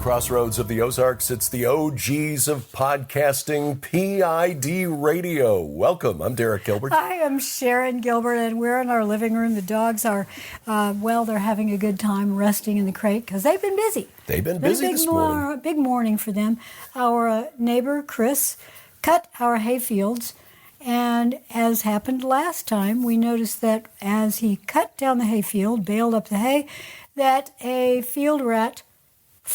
crossroads of the Ozarks. It's the OGs of podcasting, PID Radio. Welcome. I'm Derek Gilbert. Hi, I'm Sharon Gilbert, and we're in our living room. The dogs are, they're having a good time resting in the crate because they've been busy. They've been busy this morning. Big morning for them. Our neighbor, Chris, cut our hay fields, and as happened last time, we noticed that as he cut down the hay field, baled up the hay, that a field rat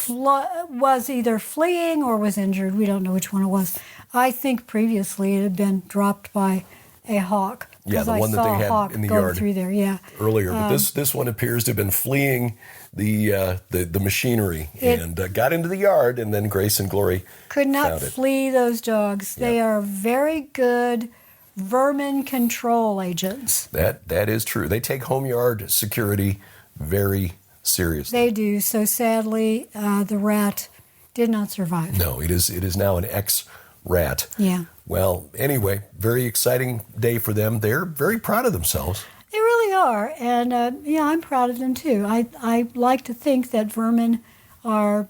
was either fleeing or was injured. We don't know which one it was. I think previously it had been dropped by a hawk. Yeah, the one that they had in the yard through there, yeah. Earlier. But this one appears to have been fleeing the machinery and got into the yard, and then Grace and Glory could not flee those dogs. They are very good vermin control agents. That is true. They take home yard security very seriously. They do. So sadly, the rat did not survive. No, it is now an ex-rat. Yeah. Well, anyway, very exciting day for them. They're very proud of themselves. They really are. And, I'm proud of them, too. I like to think that vermin are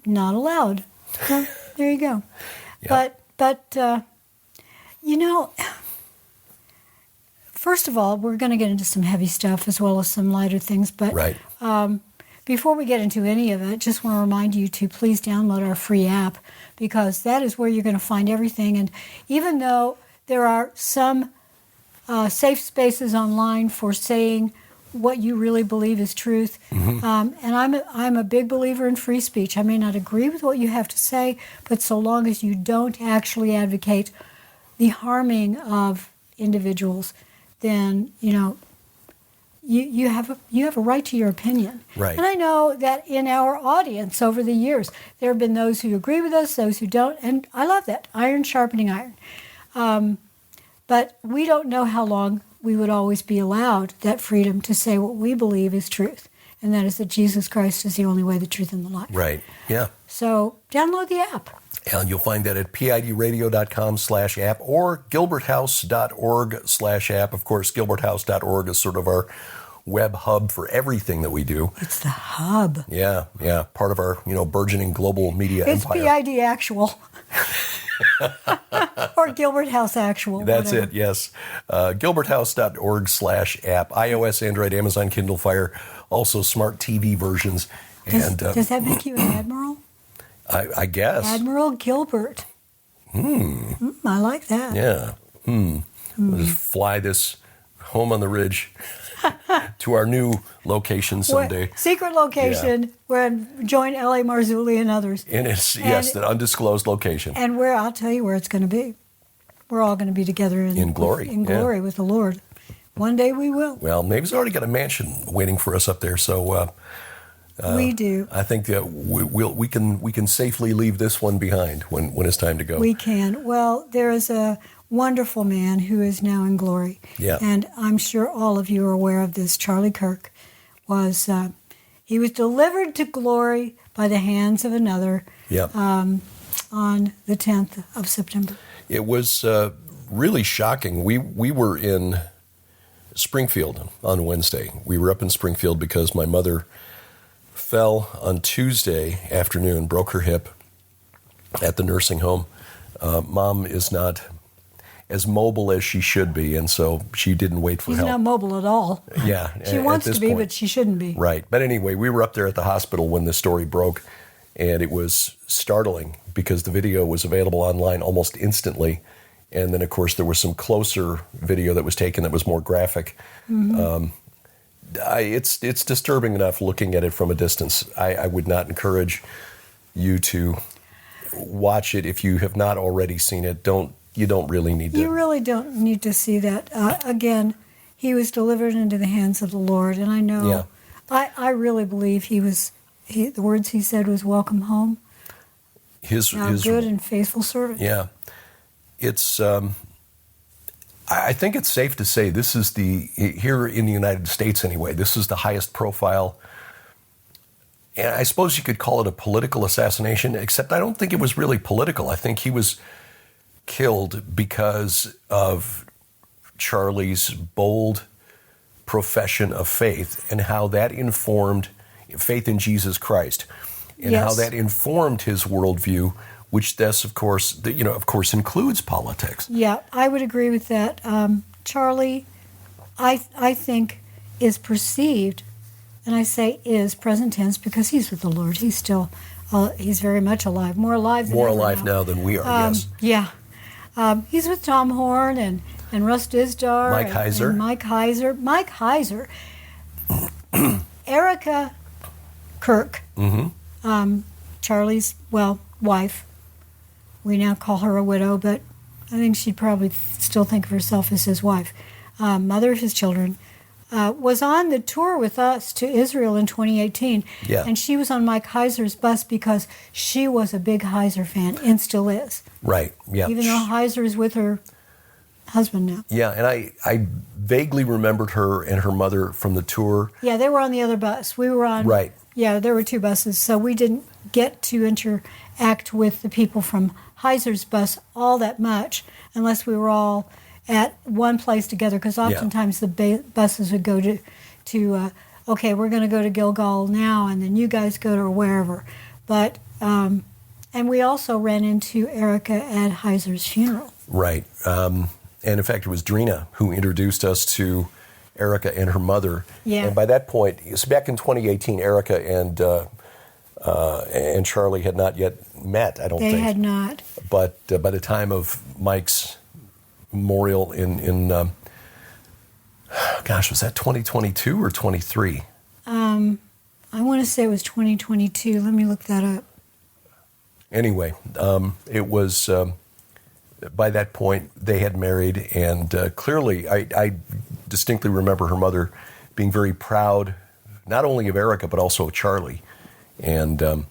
not allowed. Well, there you go. Yeah. But first of all, we're going to get into some heavy stuff as well as some lighter things. But right. Before we get into any of it, just want to remind you to please download our free app, because that is where you're going to find everything. And even though there are some safe spaces online for saying what you really believe is truth, and I'm a big believer in free speech. I may not agree with what you have to say, but so long as you don't actually advocate the harming of individuals, then you have a right to your opinion. Right. And I know that in our audience over the years, there have been those who agree with us, those who don't, and I love that. Iron sharpening iron. But we don't know how long we would always be allowed that freedom to say what we believe is truth, and that is that Jesus Christ is the only way, the truth, and the life. Right, yeah. So download the app. And you'll find that at pidradio.com/app or gilberthouse.org/app. Of course, gilberthouse.org is sort of our web hub for everything that we do. It's the hub. Yeah. Part of our, burgeoning global media empire. It's PID Actual. Or Gilbert House Actual. That's whatever. it, yes. gilberthouse.org/app. iOS, Android, Amazon, Kindle Fire, also smart TV versions. Does that make you an admiral? I guess. Admiral Gilbert. I like that. Yeah. We'll just fly this home on the ridge to our new location someday. Secret location where join L.A. Marzulli and others. And it's, an undisclosed location. And where, I'll tell you where it's going to be. We're all going to be together in glory. In glory with the Lord. One day we will. Well, Maeve's already got a mansion waiting for us up there, so... we do. I think that we can safely leave this one behind when it's time to go. We can. Well, there is a wonderful man who is now in glory. Yeah. And I'm sure all of you are aware of this. Charlie Kirk was he was delivered to glory by the hands of another on the 10th of September. It was really shocking. We were in Springfield on Wednesday. We were up in Springfield because my mother fell on Tuesday afternoon, broke her hip at the nursing home. Mom is not as mobile as she should be, and so she didn't wait for help. She's not mobile at all. Yeah. She wants to be, but she shouldn't be. Right. But anyway, we were up there at the hospital when the story broke, and it was startling because the video was available online almost instantly. And then, of course, there was some closer video that was taken that was more graphic. It's disturbing enough looking at it from a distance. I would not encourage you to watch it if you have not already seen it. You don't really need to. You really don't need to see that. Again, he was delivered into the hands of the Lord, and I know. Yeah. I really believe the words he said was "Welcome home." His good and faithful servant. Yeah, it's. I think it's safe to say this is here in the United States anyway, this is the highest profile, and I suppose you could call it a political assassination, except I don't think it was really political. I think he was killed because of Charlie's bold profession of faith and how that informed faith in Jesus Christ. and how that informed his worldview, which thus, of course, includes politics. Yeah, I would agree with that. Charlie, I think, is perceived, and I say is present tense because he's with the Lord. He's still, he's very much alive, more alive now than we are, yes. Yeah. He's with Tom Horn and Russ Dizdar. Mike Heiser. And Mike Heiser. Mike Heiser. Erica Kirk, Charlie's, wife. We now call her a widow, but I think she'd probably still think of herself as his wife. Mother of his children. Was on the tour with us to Israel in 2018. Yeah. And she was on Mike Heiser's bus because she was a big Heiser fan and still is. Right, yeah. Even though Heiser is with her husband now. Yeah, and I vaguely remembered her and her mother from the tour. Yeah, they were on the other bus. We were on... Right. Yeah, there were two buses, so we didn't get to interact with the people from Heiser's bus all that much unless we were all at one place together, because oftentimes the buses would go to okay, we're going to go to Gilgal now, and then you guys go to wherever. But and we also ran into Erica at Heiser's funeral. Right, and in fact, it was Drina who introduced us to Erica and her mother. Yeah. And by that point, so back in 2018, Erica and Charlie had not yet met. I don't think they had not. But by the time of Mike's memorial in was that 2022 or 23? I want to say it was 2022. Let me look that up. Anyway, it was, by that point, they had married, and clearly, I distinctly remember her mother being very proud, not only of Erica, but also of Charlie. And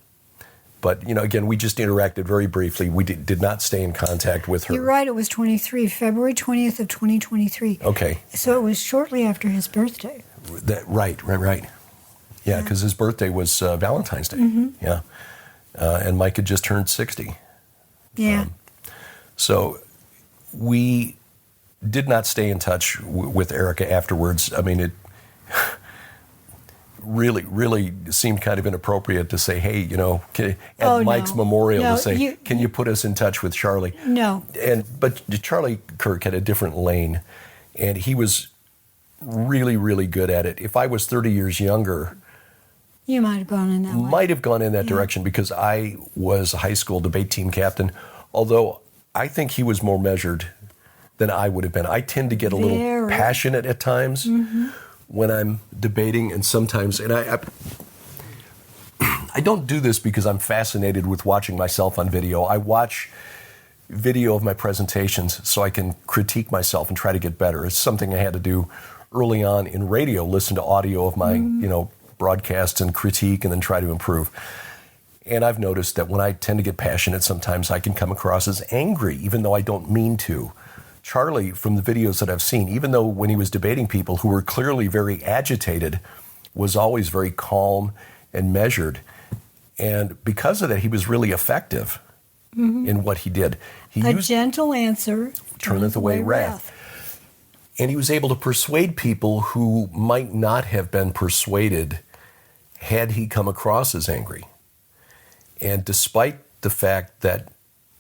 but, again, we just interacted very briefly. We did not stay in contact with her. You're right, it was 23, February 20th of 2023. Okay. So it was shortly after his birthday. Right. Yeah, because his birthday was Valentine's Day. Mm-hmm. Yeah. And Mike had just turned 60. Yeah. So we did not stay in touch with Erica afterwards. I mean, it really seemed kind of inappropriate to say, hey, at Mike's memorial to say, can you put us in touch with Charlie? No. But Charlie Kirk had a different lane, and he was really good at it. If I was 30 years younger, you might have gone in that way. Might have gone in that direction, because I was a high school debate team captain, although I think he was more measured than I would have been. I tend to get a little passionate at times when I'm debating, and sometimes, and I don't do this because I'm fascinated with watching myself on video. I watch video of my presentations so I can critique myself and try to get better. It's something I had to do early on in radio, listen to audio of my, broadcasts and critique, and then try to improve. And I've noticed that when I tend to get passionate, sometimes I can come across as angry, even though I don't mean to. Charlie, from the videos that I've seen, even though when he was debating people who were clearly very agitated, was always very calm and measured. And because of that, he was really effective in what he did. He used gentle answer turneth away wrath. And he was able to persuade people who might not have been persuaded had he come across as angry. And despite the fact that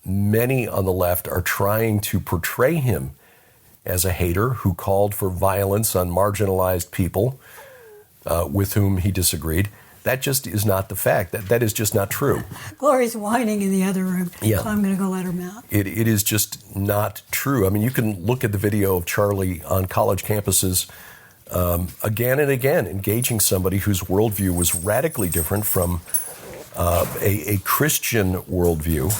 many on the left are trying to portray him as a hater who called for violence on marginalized people with whom he disagreed, that just is not the fact. That is just not true. Gloria's whining in the other room, so I'm going to go let her out. It is just not true. I mean, you can look at the video of Charlie on college campuses again and again, engaging somebody whose worldview was radically different from a Christian worldview.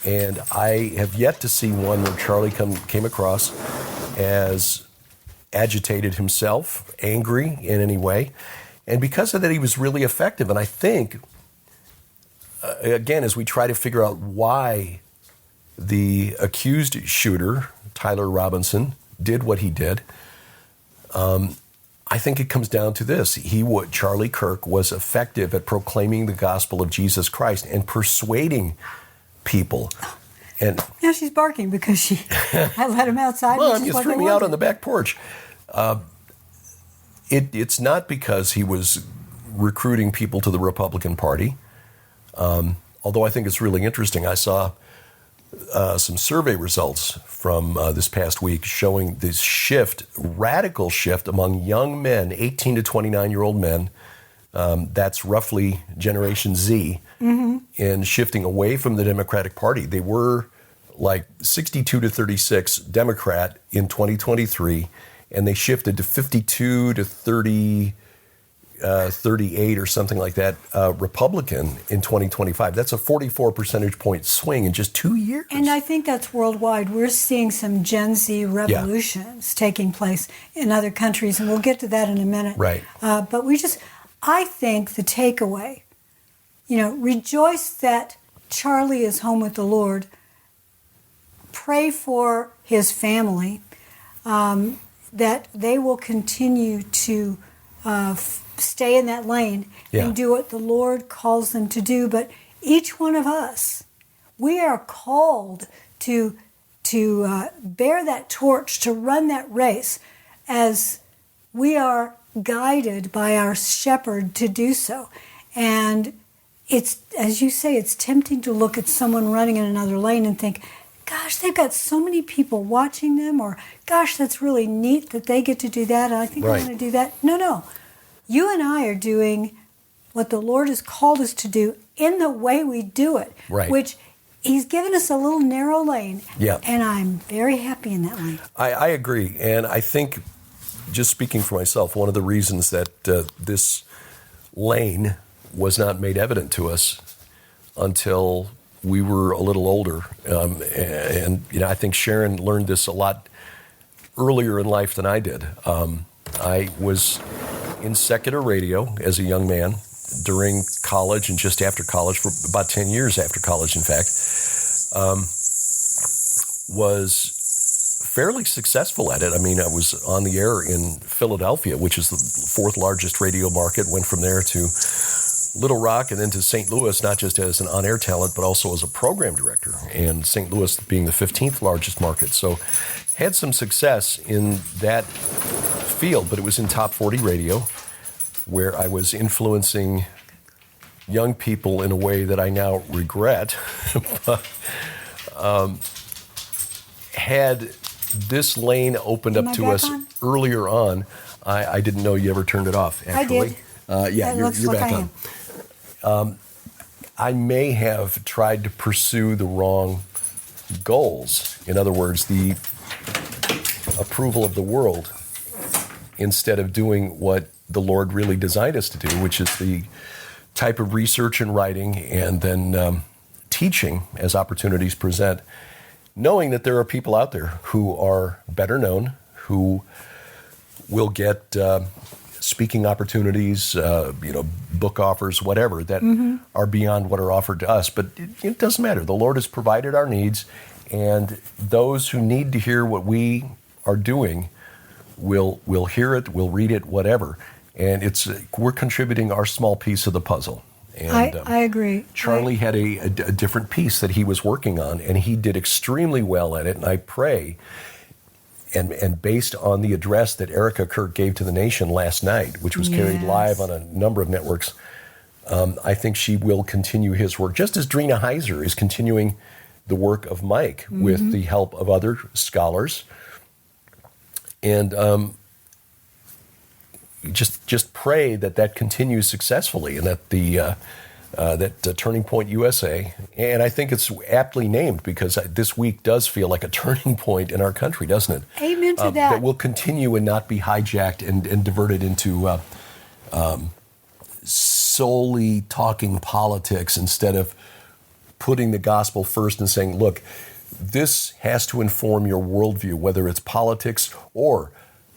And I have yet to see one where Charlie came across as agitated himself, angry in any way. And because of that, he was really effective. And I think, again, as we try to figure out why the accused shooter, Tyler Robinson, did what he did, I think it comes down to this. Charlie Kirk was effective at proclaiming the gospel of Jesus Christ and persuading people. And now she's barking because I let him outside. Mom, you threw me out on the back porch. It's not because he was recruiting people to the Republican Party. Although I think it's really interesting, I saw some survey results from this past week showing this radical shift among young men, 18 to 29-year-old men. That's roughly Generation Z, in shifting away from the Democratic Party. They were like 62 to 36 Democrat in 2023, and they shifted to 52 to 38 or something like that Republican in 2025. That's a 44 percentage point swing in just 2 years. And I think that's worldwide. We're seeing some Gen Z revolutions taking place in other countries, and we'll get to that in a minute. Right. But I think the takeaway, rejoice that Charlie is home with the Lord. Pray for his family, that they will continue to stay in that lane and do what the Lord calls them to do. But each one of us, we are called to bear that torch, to run that race, as we are guided by our shepherd to do so. And it's, as you say, it's tempting to look at someone running in another lane and think, gosh, they've got so many people watching them, or gosh, that's really neat that they get to do that, and I think I want to do that. No. You and I are doing what the Lord has called us to do in the way we do it, which He's given us a little narrow lane, and I'm very happy in that lane. I agree, and I think, just speaking for myself, one of the reasons that this lane was not made evident to us until we were a little older, and I think Sharon learned this a lot earlier in life than I did. I was in secular radio as a young man during college and just after college, for about 10 years after college, in fact, was fairly successful at it. I mean, I was on the air in Philadelphia, which is the fourth largest radio market, went from there to Little Rock and then to St. Louis, not just as an on-air talent, but also as a program director, and St. Louis being the 15th largest market. So had some success in that field, but it was in top 40 radio, where I was influencing young people in a way that I now regret. But, had this lane opened up to us earlier on, I didn't know you ever turned it off, actually. I did. You're back on. I may have tried to pursue the wrong goals. In other words, the approval of the world, instead of doing what the Lord really designed us to do, which is the type of research and writing and then teaching as opportunities present, knowing that there are people out there who are better known, who will get speaking opportunities, book offers, whatever, that are beyond what are offered to us. But it doesn't matter. The Lord has provided our needs, and those who need to hear what we are doing will hear it, will read it, whatever. And we're contributing our small piece of the puzzle. And I agree. Charlie had a different piece that he was working on, and he did extremely well at it. And I pray, and based on the address that Erica Kirk gave to the nation last night, which was carried live on a number of networks, I think she will continue his work, just as Drina Heiser is continuing the work of Mike with the help of other scholars. And just pray that continues successfully, and that that Turning Point USA, and I think it's aptly named because this week does feel like a turning point in our country, doesn't it? Amen to that. That will continue and not be hijacked and diverted into solely talking politics, instead of putting the gospel first and saying, look, this has to inform your worldview, whether it's politics or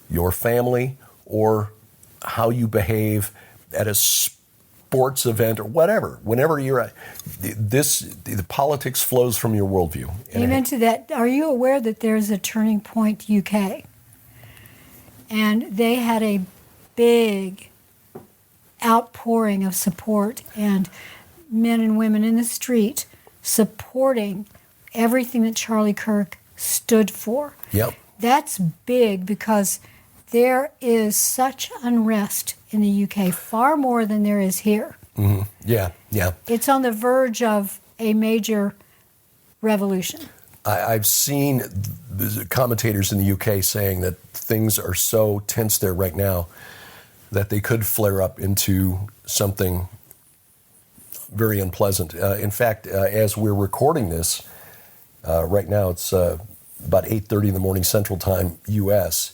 your family or how you behave at a sports event or whatever. Whenever you're at the politics flows from your worldview. Amen to that. Are you aware that there's a Turning Point UK? And they had a big outpouring of support, and men and women in the street supporting everything that Charlie Kirk stood for. Yep. That's big, because there is such unrest in the UK, far more than there is here. Yeah, yeah. It's on the verge of a major revolution. I've seen the commentators in the UK saying that things are so tense there right now that they could flare up into something very unpleasant. In fact, as we're recording this, right now it's about 8:30 in the morning Central Time, U.S.,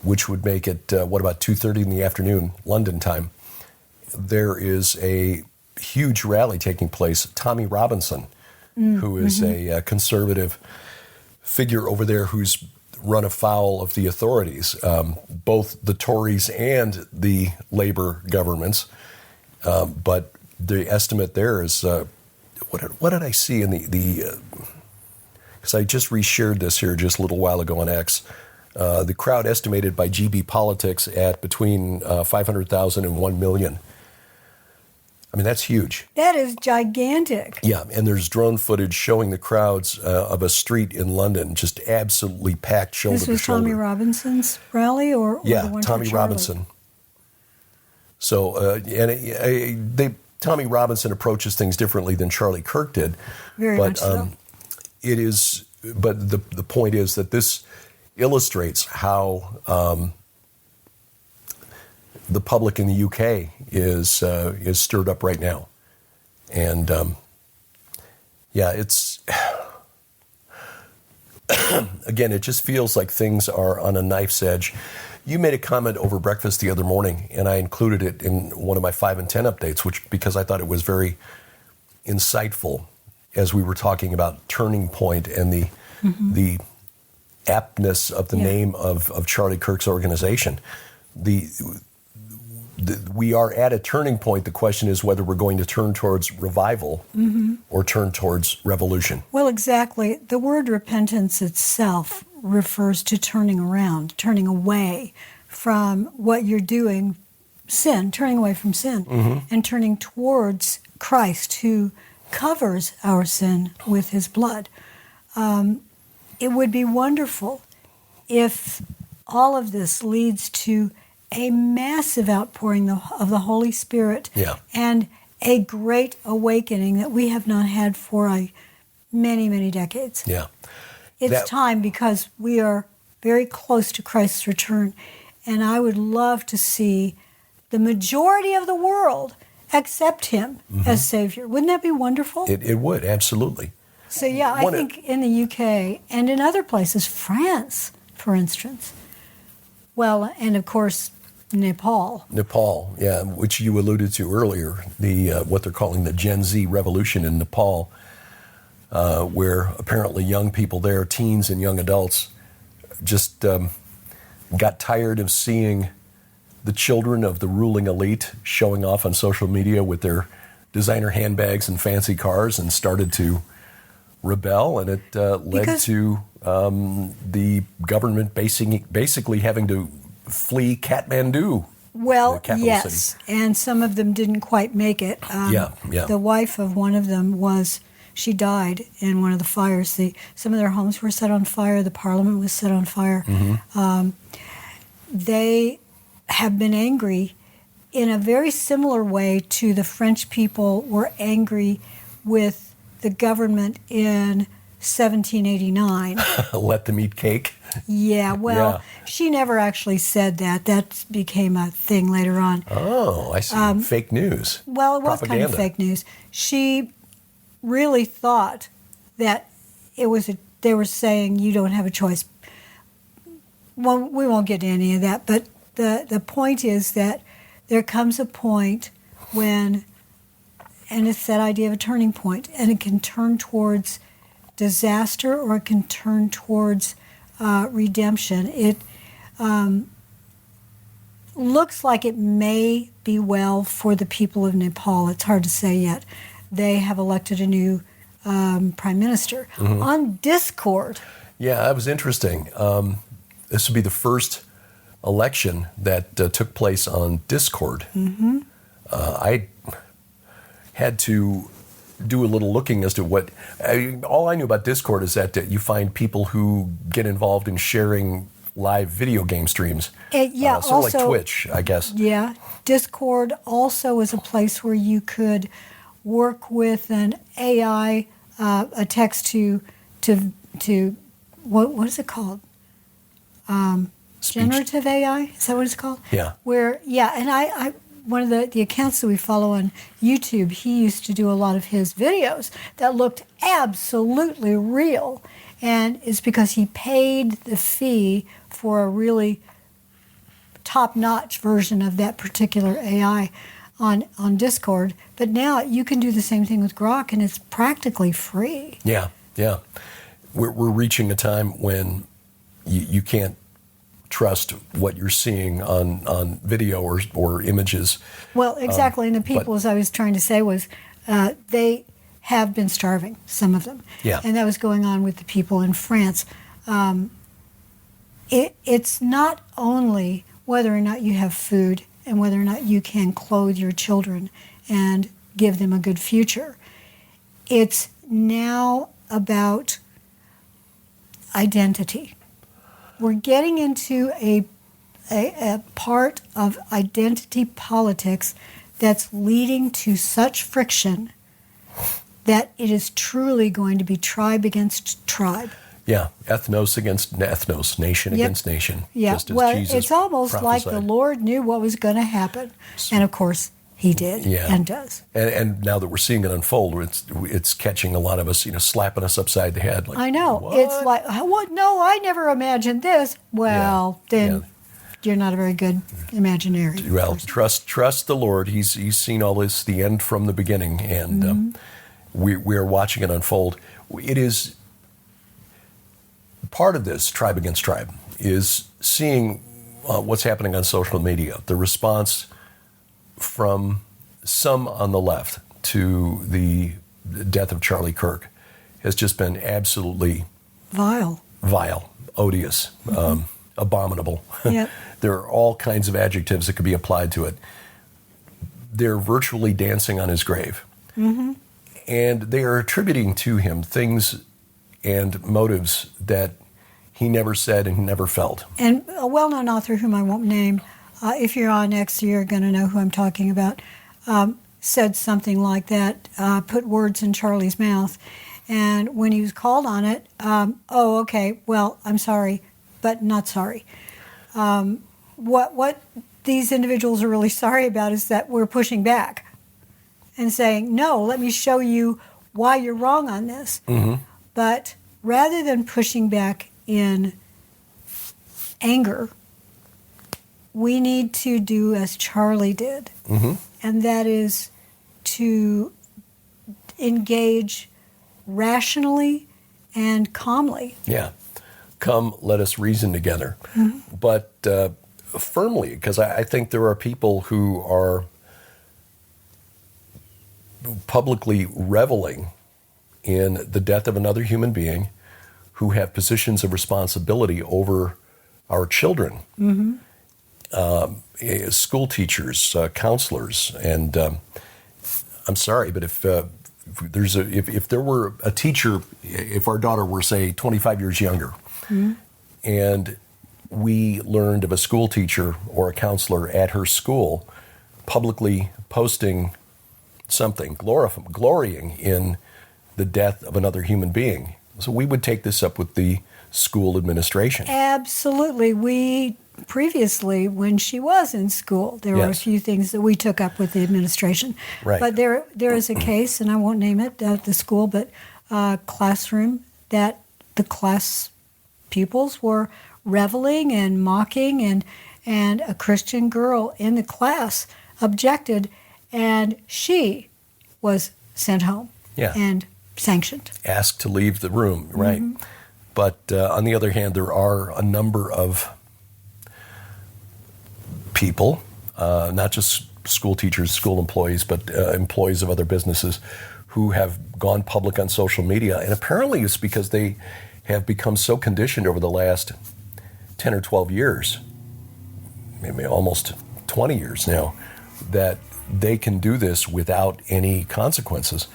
which would make it, about 2:30 in the afternoon, London time. There is a huge rally taking place. Tommy Robinson, who is a conservative figure over there who's run afoul of the authorities, both the Tories and the Labour governments. But the estimate there is, what did I see in the because I just reshared this here just a little while ago on X. The crowd estimated by GB Politics at between 500,000 and 1 million. I mean, that's huge. That is gigantic. Yeah, and there's drone footage showing the crowds of a street in London just absolutely packed shoulder to shoulder. This was Tommy Robinson's rally, or yeah, the one Tommy for Charlie? Robinson. So, Tommy Robinson approaches things differently than Charlie Kirk did. Very much so. It is, but the point is that this illustrates how the public in the UK is stirred up right now, and it's again, it just feels like things are on a knife's edge. You made a comment over breakfast the other morning, and I included it in one of my 5 and 10 updates, because I thought it was very insightful as we were talking about turning point and the aptness of the name of Charlie Kirk's organization. We are at a turning point. The question is whether we're going to turn towards revival or turn towards revolution. Well, exactly. The word repentance itself refers to turning around, turning away from what you're doing, sin, turning away from sin, and turning towards Christ, who covers our sin with his blood. It would be wonderful if all of this leads to a massive outpouring of the Holy Spirit and a great awakening that we have not had for many, many decades. Yeah. It's time, because we are very close to Christ's return, and I would love to see the majority of the world accept him as Savior. Wouldn't that be wonderful? It would, absolutely. So, I think in the UK and in other places, France, for instance, well, and of course, Nepal, yeah, which you alluded to earlier, the what they're calling the Gen Z revolution in Nepal, where apparently young people there, teens and young adults, just got tired of seeing the children of the ruling elite showing off on social media with their designer handbags and fancy cars, and started to rebel, and it led to the government basically having to flee Kathmandu. Well, the capital yes, city. And some of them didn't quite make it. The wife of one of them she died in one of the fires. Some of their homes were set on fire. The parliament was set on fire. They have been angry in a very similar way to the French people were angry with the government in 1789. Let them eat cake. Yeah, she never actually said that. That became a thing later on. Oh, I see. Fake news. Well, it was Propaganda. kind of fake news. She really thought that they were saying you don't have a choice. Well, we won't get into any of that, but the point is that there comes a point when, and it's that idea of a turning point, and it can turn towards disaster or it can turn towards redemption. It looks like it may be well for the people of Nepal. It's hard to say yet. They have elected a new prime minister on Discord. Yeah, that was interesting. This would be the first election that took place on Discord. I had to do a little looking as to all I knew about Discord is that you find people who get involved in sharing live video game streams. Yeah, sort of also, like Twitch, I guess. Yeah. Discord also is a place where you could work with an AI, a text to what is it called? Generative AI? Is that what it's called? Yeah. And I one of the accounts that we follow on YouTube, he used to do a lot of his videos that looked absolutely real. And it's because he paid the fee for a really top-notch version of that particular AI on Discord. But now you can do the same thing with Grok, and it's practically free. Yeah. We're reaching a time when you can't trust what you're seeing on video or images. Well, exactly. And the people, as I was trying to say, was they have been starving, some of them. Yeah. And that was going on with the people in France. It's not only whether or not you have food and whether or not you can clothe your children and give them a good future. It's now about identity. We're getting into a part of identity politics that's leading to such friction that it is truly going to be tribe against tribe. Yeah, ethnos against ethnos, nation against nation. Yeah, just as well, Jesus it's almost prophesied. like the Lord knew what was going to happen. And of course, he did and does. And now that we're seeing it unfold, it's catching a lot of us, slapping us upside the head. Like, I know. what? It's like, what? No, I never imagined this. Then you're not a very good imaginary. Well, person. trust the Lord. He's seen all this, the end from the beginning, and we're watching it unfold. It is part of this tribe against tribe is seeing what's happening on social media, the response from some on the left to the death of Charlie Kirk has just been absolutely vile, odious, abominable. Yep. There are all kinds of adjectives that could be applied to it. They're virtually dancing on his grave. Mm-hmm. And they are attributing to him things and motives that he never said and never felt. And a well-known author whom I won't name, if you're on X, you're going to know who I'm talking about, said something like that, put words in Charlie's mouth. And when he was called on it, oh, okay, well, I'm sorry, but not sorry. What these individuals are really sorry about is that we're pushing back and saying, no, let me show you why you're wrong on this. Mm-hmm. But rather than pushing back in anger, we need to do as Charlie did, and that is to engage rationally and calmly. Yeah. Come, let us reason together. Mm-hmm. But firmly, because I think there are people who are publicly reveling in the death of another human being who have positions of responsibility over our children, school teachers, counselors, and I'm sorry, but if there were a teacher, if our daughter were, say, 25 years younger, and we learned of a school teacher or a counselor at her school publicly posting something, glorying in the death of another human being, so we would take this up with the school administration. Absolutely. We previously, when she was in school, there were a few things that we took up with the administration. Right. But there is a case, and I won't name it at the school, but classroom that the class pupils were reveling and mocking, and a Christian girl in the class objected, and she was sent home and sanctioned. Asked to leave the room, right. Mm-hmm. But on the other hand, there are a number of people, not just school teachers, school employees, but employees of other businesses who have gone public on social media. And apparently it's because they have become so conditioned over the last 10 or 12 years, maybe almost 20 years now, that they can do this without any consequences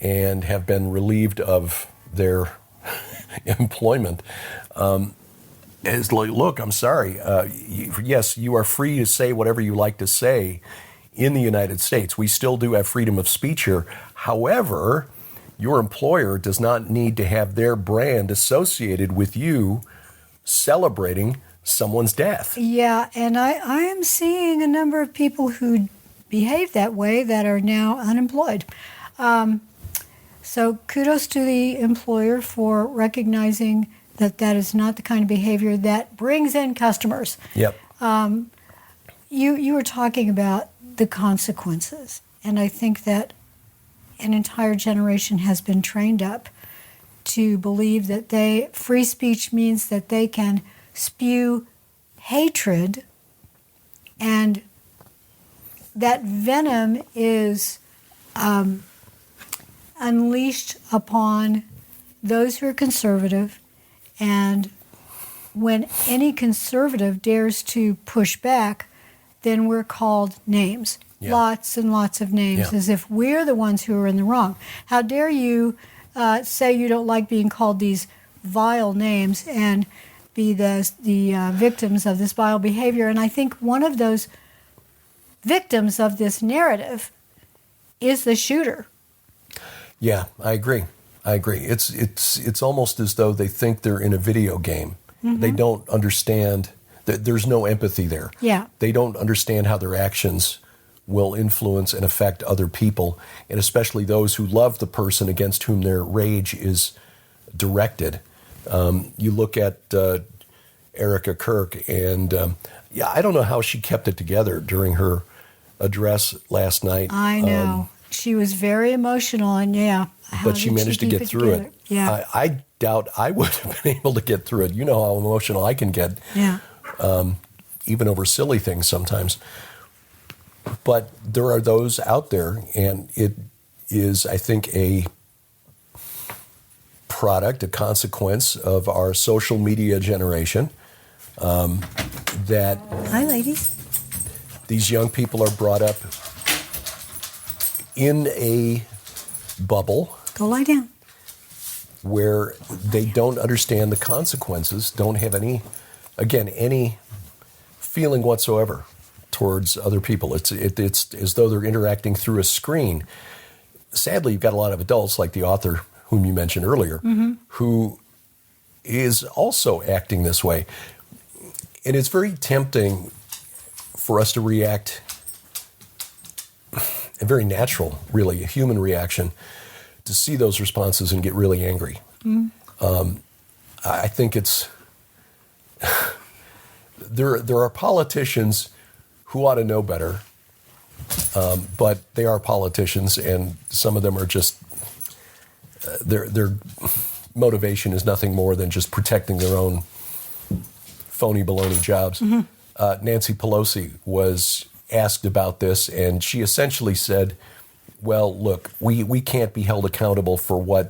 and have been relieved of their employment. It's like, look, I'm sorry. Yes, you are free to say whatever you like to say in the United States. We still do have freedom of speech here. However, your employer does not need to have their brand associated with you celebrating someone's death. Yeah, and I am seeing a number of people who behave that way that are now unemployed. So kudos to the employer for recognizing that that is not the kind of behavior that brings in customers. Yep. You were talking about the consequences, and I think that an entire generation has been trained up to believe that free speech means that they can spew hatred, and that venom is unleashed upon those who are conservative. And when any conservative dares to push back, then we're called names. Yeah. Lots and lots of names, as if we're the ones who are in the wrong. How dare you say you don't like being called these vile names and be the victims of this vile behavior? And I think one of those victims of this narrative is the shooter. Yeah, I agree. It's almost as though they think they're in a video game. Mm-hmm. They don't understand that there's no empathy there. Yeah. They don't understand how their actions will influence and affect other people, and especially those who love the person against whom their rage is directed. You look at Erica Kirk, and I don't know how she kept it together during her address last night. I know. She was very emotional, and but she managed to get through it. Yeah. I doubt I would have been able to get through it. You know how emotional I can get, even over silly things sometimes. But there are those out there, and it is, I think, a product, a consequence of our social media generation, that Hi, ladies. These young people are brought up in a bubble. Go lie down. Where they don't understand the consequences, don't have any feeling whatsoever towards other people. It's as though they're interacting through a screen. Sadly, you've got a lot of adults, like the author whom you mentioned earlier, who is also acting this way. And it's very tempting for us to react, a very natural, really, a human reaction, to see those responses and get really angry. I think it's there are politicians who ought to know better, but they are politicians, and some of them are just their motivation is nothing more than just protecting their own phony baloney jobs. Nancy Pelosi was asked about this, and she essentially said, well, look, we can't be held accountable for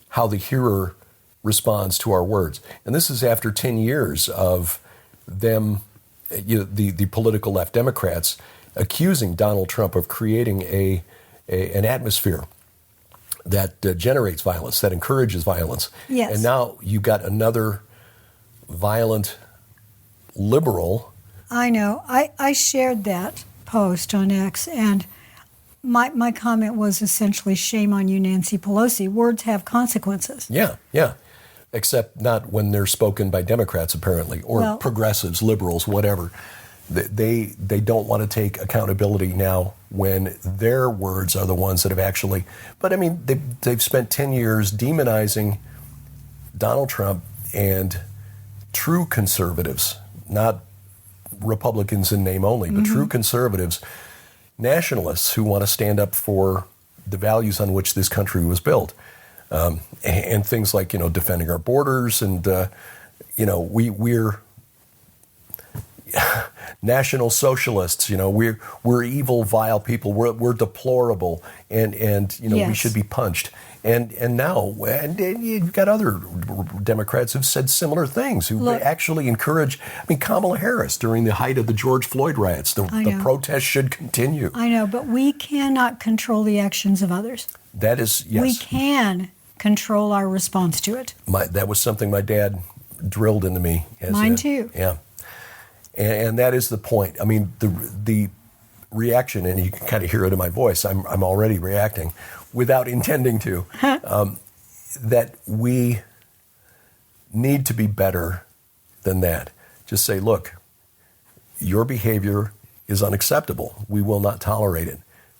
how the hearer responds to our words. And this is after 10 years of them, the political left Democrats, accusing Donald Trump of creating an atmosphere that generates violence, that encourages violence. Yes. And now you've got another violent liberal. I know. I shared that post on X, and my comment was essentially, shame on you, Nancy Pelosi. Words have consequences. Yeah. Except not when they're spoken by Democrats, apparently, or progressives, liberals, whatever. They don't want to take accountability now when their words are the ones that have actually. But I mean, they've spent 10 years demonizing Donald Trump and true conservatives, not Republicans in name only, but true conservatives, nationalists who want to stand up for the values on which this country was built, and things like defending our borders, and we're national socialists. We're evil, vile people. We're deplorable, and yes. we should be punched. And now you've got other Democrats who've said similar things, who actually encourage. I mean, Kamala Harris during the height of the George Floyd riots, the protests should continue. I know, but we cannot control the actions of others. That is, yes. We can control our response to it. That was something my dad drilled into me. Mine too. Yeah. And that is the point. I mean, the reaction, and you can kind of hear it in my voice, I'm already reacting without intending to, that we need to be better than that. Just say, look, your behavior is unacceptable. We will not tolerate it.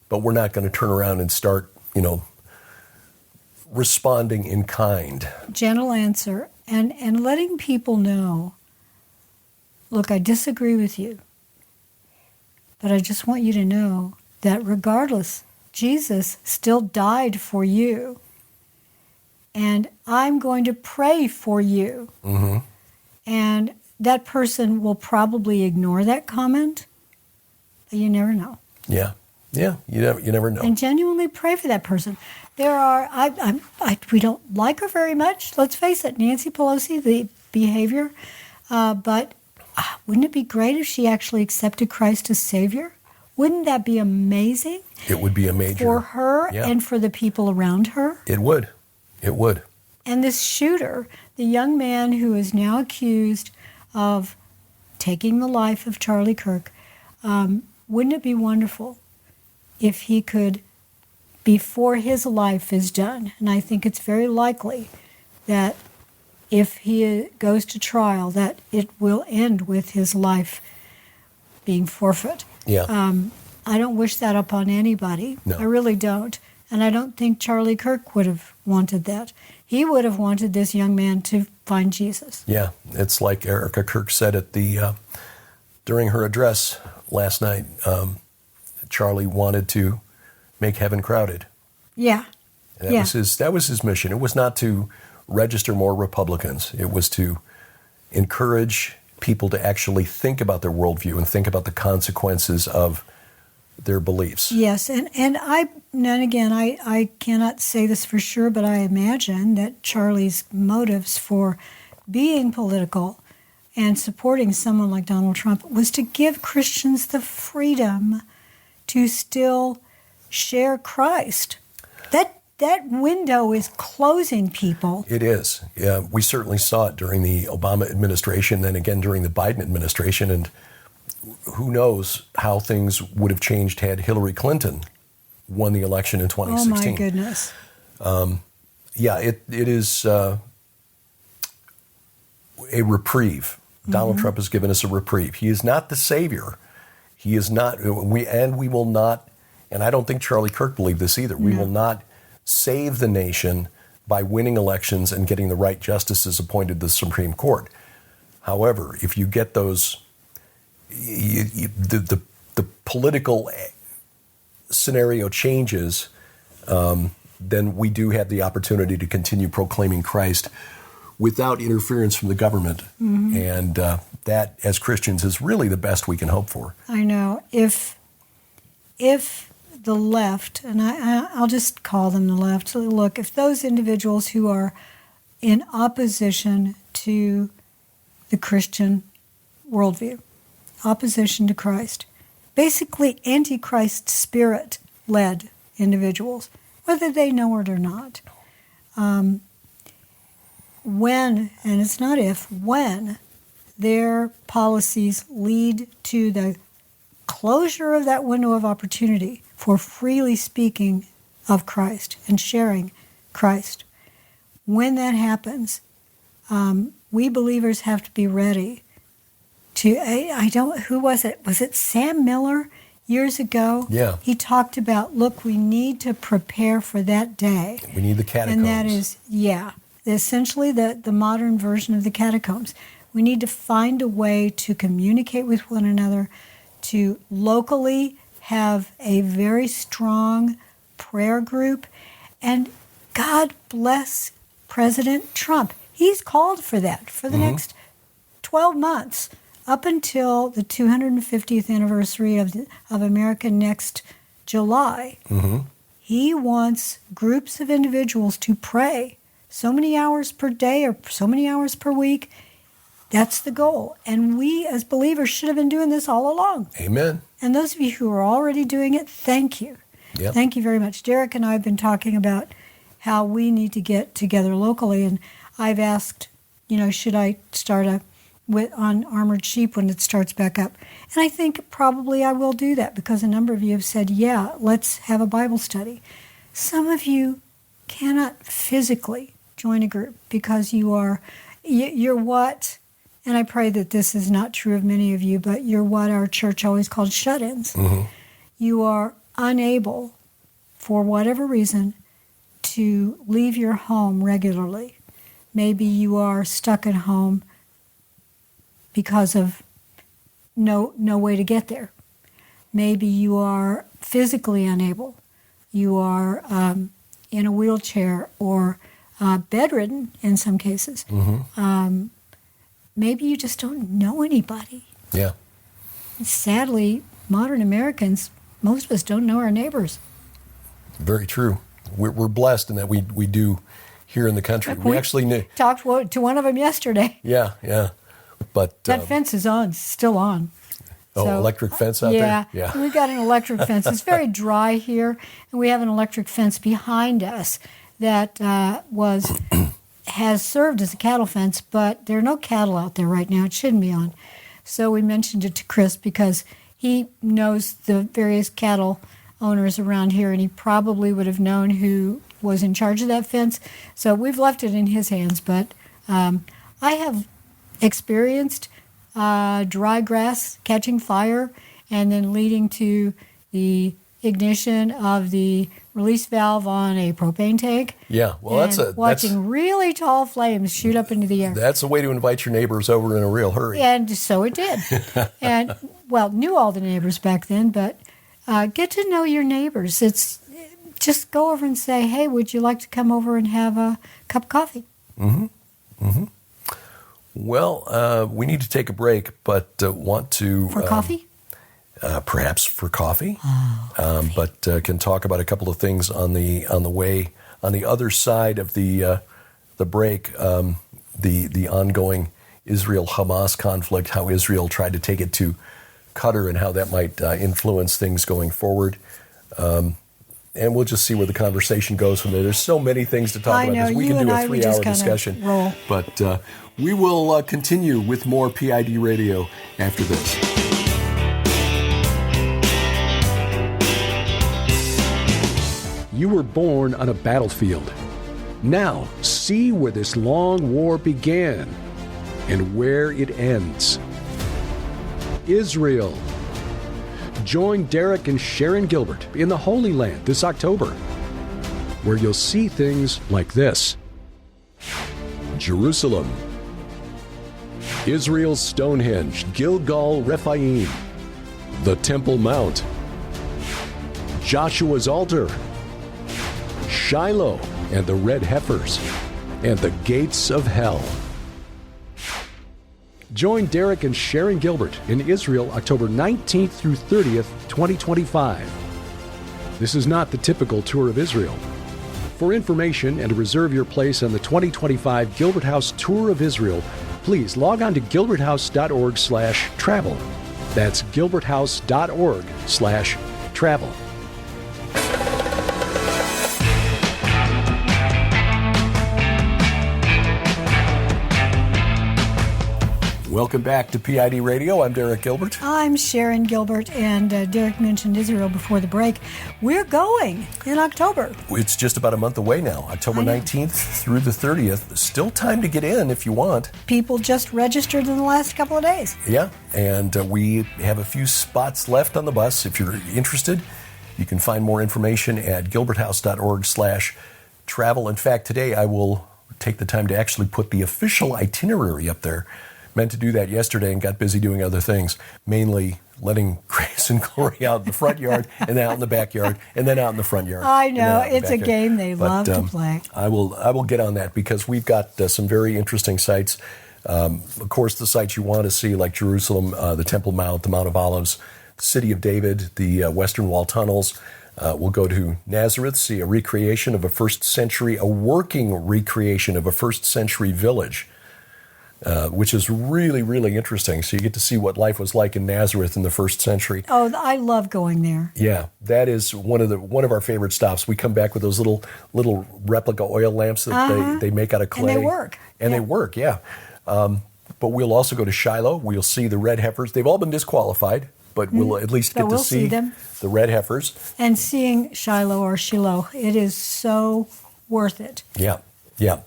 But we're not going to turn around and start, responding in kind. Gentle answer and letting people know, look, I disagree with you, but I just want you to know that regardless, Jesus still died for you, and I'm going to pray for you. Mm-hmm. And that person will probably ignore that comment, but you never know. Yeah. Yeah, you never know. And genuinely pray for that person. There are, we don't like her very much. Let's face it, Nancy Pelosi, the behavior. But wouldn't it be great if she actually accepted Christ as Savior? Wouldn't that be amazing? It would be amazing for her and for the people around her. It would. It would. And this shooter, the young man who is now accused of taking the life of Charlie Kirk, wouldn't it be wonderful if he could, before his life is done, and I think it's very likely that if he goes to trial, that it will end with his life being forfeit. Yeah. I don't wish that upon anybody. No. I really don't. And I don't think Charlie Kirk would have wanted that. He would have wanted this young man to find Jesus. Yeah. It's like Erica Kirk said at during her address last night, Charlie wanted to make heaven crowded. Yeah. And that was his mission. It was not to register more Republicans. It was to encourage people to actually think about their worldview and think about the consequences of their beliefs. Yes, and again, I cannot say this for sure, but I imagine that Charlie's motives for being political and supporting someone like Donald Trump was to give Christians the freedom to still share Christ. That window is closing, people. It is. Yeah, we certainly saw it during the Obama administration and again during the Biden administration. And who knows how things would have changed had Hillary Clinton won the election in 2016. Oh, my goodness. It is a reprieve. Donald Trump has given us a reprieve. He is not the savior. He is not. We will not, and I don't think Charlie Kirk believed this either. We will not save the nation by winning elections and getting the right justices appointed to the Supreme Court. However, if you get those, the political scenario changes, then we do have the opportunity to continue proclaiming Christ without interference from the government. Mm-hmm. And that, as Christians, is really the best we can hope for. I know. If the left, and I'll just call them the left, look, if those individuals who are in opposition to the Christian worldview, opposition to Christ, basically antichrist spirit-led individuals, whether they know it or not, when, and it's not if, when their policies lead to the closure of that window of opportunity for freely speaking of Christ and sharing Christ, when that happens, we believers have to be ready to, who was it? Was it Sam Miller years ago? Yeah. He talked about, look, we need to prepare for that day. We need the catacombs. And that is, essentially the modern version of the catacombs. We need to find a way to communicate with one another, to locally have a very strong prayer group. And God bless President Trump. He's called for that for the next 12 months, up until the 250th anniversary of America next July. Mm-hmm. He wants groups of individuals to pray so many hours per day or so many hours per week. That's the goal. And we as believers should have been doing this all along. Amen. And those of you who are already doing it, thank you. Yep. Thank you very much. Derek and I have been talking about how we need to get together locally, and I've asked should I start on Armored Sheep when it starts back up? And I think probably I will do that because a number of you have said, yeah, let's have a Bible study. Some of you cannot physically join a group because you're what, and I pray that this is not true of many of you, but you're what our church always called shut-ins. Mm-hmm. You are unable, for whatever reason, to leave your home regularly. Maybe you are stuck at home because of no way to get there. Maybe you are physically unable. You are in a wheelchair or bedridden in some cases. Mm-hmm. Maybe you just don't know anybody. Yeah. Sadly, modern Americans, most of us don't know our neighbors. Very true. We're blessed in that we do here in the country. We actually talked to one of them yesterday. Yeah. But that fence is still on. Oh, so, electric fence out there? Yeah, we've got an electric fence. It's very dry here, and we have an electric fence behind us that has served as a cattle fence, but there are no cattle out there right now. It shouldn't be on. So we mentioned it to Chris because he knows the various cattle owners around here, and he probably would have known who was in charge of that fence. So we've left it in his hands, but I have experienced dry grass catching fire and then leading to the ignition of the release valve on a propane tank. Yeah, well, watching really tall flames shoot up into the air. That's a way to invite your neighbors over in a real hurry. And so it did. And, knew all the neighbors back then, but get to know your neighbors. It's just go over and say, hey, would you like to come over and have a cup of coffee? Mm-hmm. Mm-hmm. Well, we need to take a break, but want to... For coffee? Perhaps for coffee. Oh, but can talk about a couple of things on the other side of the break, the ongoing Israel-Hamas conflict, how Israel tried to take it to Qatar and how that might influence things going forward. And we'll just see where the conversation goes from there. There's so many things to talk about because we can do a 3-hour discussion. Roll. But we will continue with more PID Radio after this. You were born on a battlefield. Now, see where this long war began and where it ends. Israel. Join Derek and Sharon Gilbert in the Holy Land this October, where you'll see things like this. Jerusalem. Israel's Stonehenge, Gilgal Rephaim. The Temple Mount. Joshua's altar. Shiloh and the red heifers, and the gates of hell. Join Derek and Sharon Gilbert in Israel October 19th through 30th, 2025. This is not the typical tour of Israel. For information and to reserve your place on the 2025 Gilbert House Tour of Israel, please log on to gilberthouse.org/travel. That's gilberthouse.org/travel. Welcome back to PID Radio. I'm Derek Gilbert. I'm Sharon Gilbert, and Derek mentioned Israel before the break. We're going in October. It's just about a month away now, October 19th through the 30th. Still time to get in if you want. People just registered in the last couple of days. Yeah, and we have a few spots left on the bus. If you're interested, you can find more information at gilberthouse.org/travel. In fact, today I will take the time to actually put the official itinerary up there. Meant to do that yesterday and got busy doing other things, mainly letting Grace and Glory out in the front yard and then out in the backyard and then out in the front yard. I know. It's a game they love to play. I will get on that because we've got some very interesting sites. Of course, the sites you want to see like Jerusalem, the Temple Mount, the Mount of Olives, the City of David, the Western Wall tunnels. We'll go to Nazareth, see a recreation of a working recreation of a first century village. which is really, really interesting. So you get to see what life was like in Nazareth in the first century. Oh, I love going there. Yeah, that is one of our favorite stops. We come back with those little replica oil lamps that they make out of clay. And they work. They work, yeah. But we'll also go to Shiloh. We'll see the red heifers. They've all been disqualified, but we'll at least get to see them. The red heifers. And seeing Shiloh, it is so worth it. Yeah, yeah.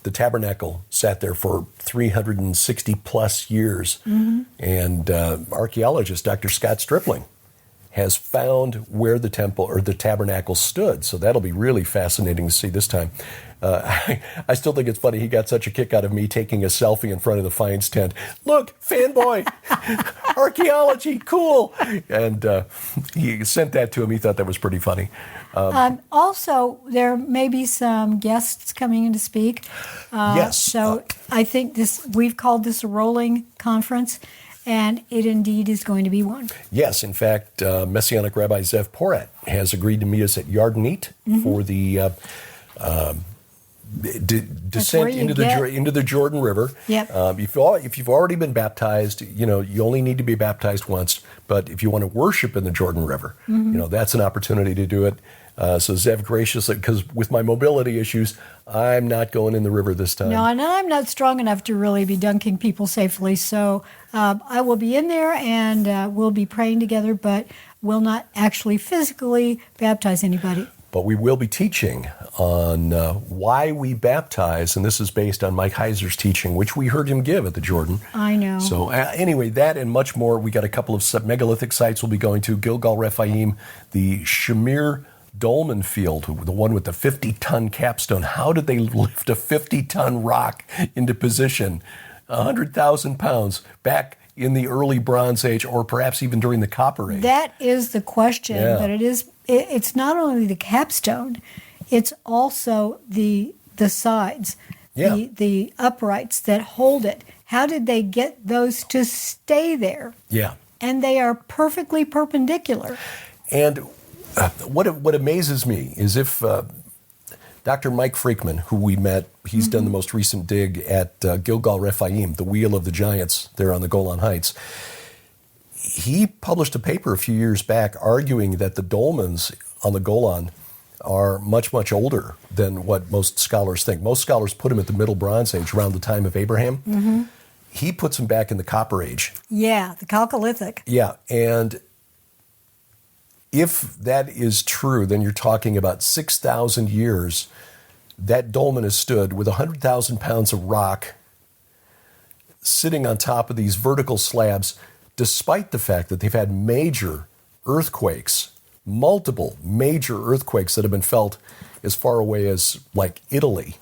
The tabernacle sat there for 360 plus years. And archaeologist Dr. Scott Stripling has found where the temple or the tabernacle stood. So that'll be really fascinating to see this time. I still think it's funny. He got such a kick out of me taking a selfie in front of the Finds tent. Look, fanboy, archaeology, cool. And he sent that to him. He thought that was pretty funny. Also, there may be some guests coming in to speak. Yes. So I think we've called this a rolling conference, and it indeed is going to be one. Yes. In fact, Messianic Rabbi Zev Porat has agreed to meet us at Yardenit for the descent into the Jordan River. Yep. If you've already been baptized, you only need to be baptized once. But if you want to worship in the Jordan River, that's an opportunity to do it. So Zev graciously, because with my mobility issues, I'm not going in the river this time. No, and I'm not strong enough to really be dunking people safely. So I will be in there and we'll be praying together, but will not actually physically baptize anybody. But we will be teaching on why we baptize, and this is based on Mike Heiser's teaching, which we heard him give at the Jordan. I know. So anyway, that and much more. We got a couple of megalithic sites we'll be going to. Gilgal Rephaim, the Shamir Dolman Field, the one with the 50-ton capstone. How did they lift a 50-ton rock into position? 100,000 pounds back in the early Bronze Age, or perhaps even during the Copper Age. That is the question, but it's not only the capstone, it's also the sides, the uprights that hold it. How did they get those to stay there? Yeah. And they are perfectly perpendicular. And what amazes me is if Dr. Mike Freakman, who we met, he's done the most recent dig at Gilgal Rephaim, the Wheel of the Giants there on the Golan Heights. He published a paper a few years back arguing that the dolmens on the Golan are much, much older than what most scholars think. Most scholars put them at the Middle Bronze Age, around the time of Abraham. He puts them back in the Copper Age. Yeah, the Chalcolithic. Yeah, and if that is true, then you're talking about 6,000 years that dolmen has stood with 100,000 pounds of rock sitting on top of these vertical slabs, despite the fact that they've had major earthquakes, multiple major earthquakes that have been felt as far away as like Italy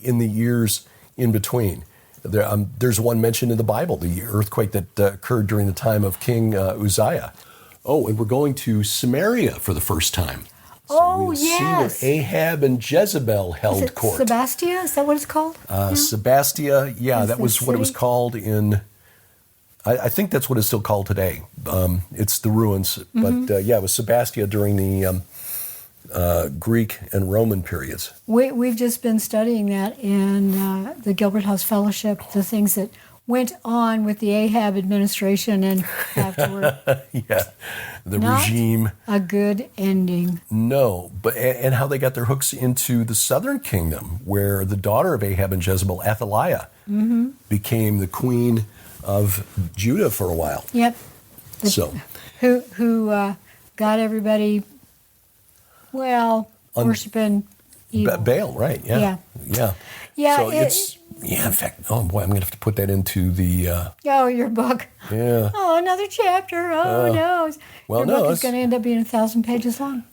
in the years in between. There's one mentioned in the Bible, the earthquake that occurred during the time of King Uzziah. Oh, and we're going to Samaria for the first time. So yes. See where Ahab and Jezebel held court. Sebastia? Is that what it's called? Sebastia, that was what it was called in... I think that's what it's still called today. It's the ruins. But it was Sebastia during the Greek and Roman periods. We've just been studying that in the Gilbert House Fellowship, the things that went on with the Ahab administration and afterward. The regime. Not a good ending. No, but and how they got their hooks into the southern kingdom, where the daughter of Ahab and Jezebel, Athaliah, became the queen of Judah for a while. Yep. Who got everybody, worshiping evil. Baal, right? Yeah. So in fact, I'm going to have to put that into the... your book. Yeah. Oh, another chapter. No. Your book is going to end up being 1,000 pages long.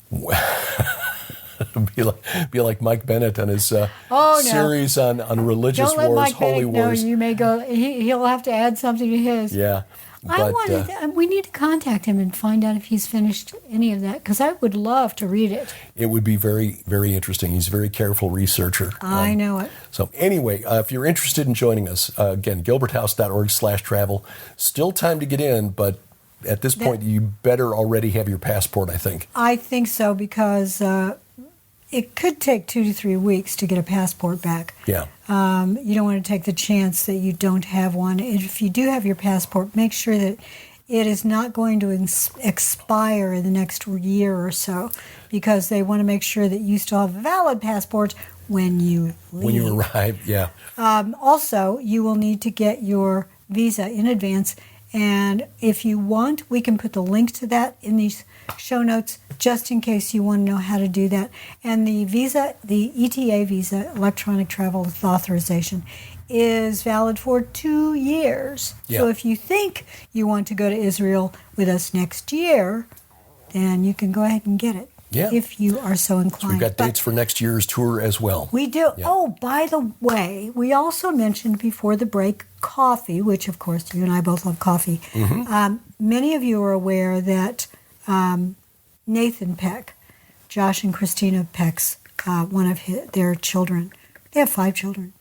be like Mike Bennett and his series on religious Don't let wars, Mike holy Bennett wars. No, you may go. He'll have to add something to his. Yeah. We need to contact him and find out if he's finished any of that, because I would love to read it. It would be very, very interesting. He's a very careful researcher. I know it. So anyway, if you're interested in joining us, again, gilberthouse.org/travel. Still time to get in, but at this point, you better already have your passport, I think. I think so, because it could take 2 to 3 weeks to get a passport back. Yeah. You don't want to take the chance that you don't have one. If you do have your passport, make sure that it is not going to expire in the next year or so, because they want to make sure that you still have a valid passport when you leave. When you arrive, yeah. Also, you will need to get your visa in advance, and if you want, we can put the link to that in these show notes just in case you want to know how to do that. And the visa, the ETA visa, Electronic Travel Authorization, is valid for 2 years. Yeah. So if you think you want to go to Israel with us next year, then you can go ahead and get it. Yeah. If you are so inclined. So we've got dates for next year's tour as well. We do. Yeah. Oh, by the way, we also mentioned before the break coffee, which of course you and I both love coffee. Mm-hmm. Many of you are aware that Nathan Peck, Josh and Christina Peck's one of their children, they have 5 children.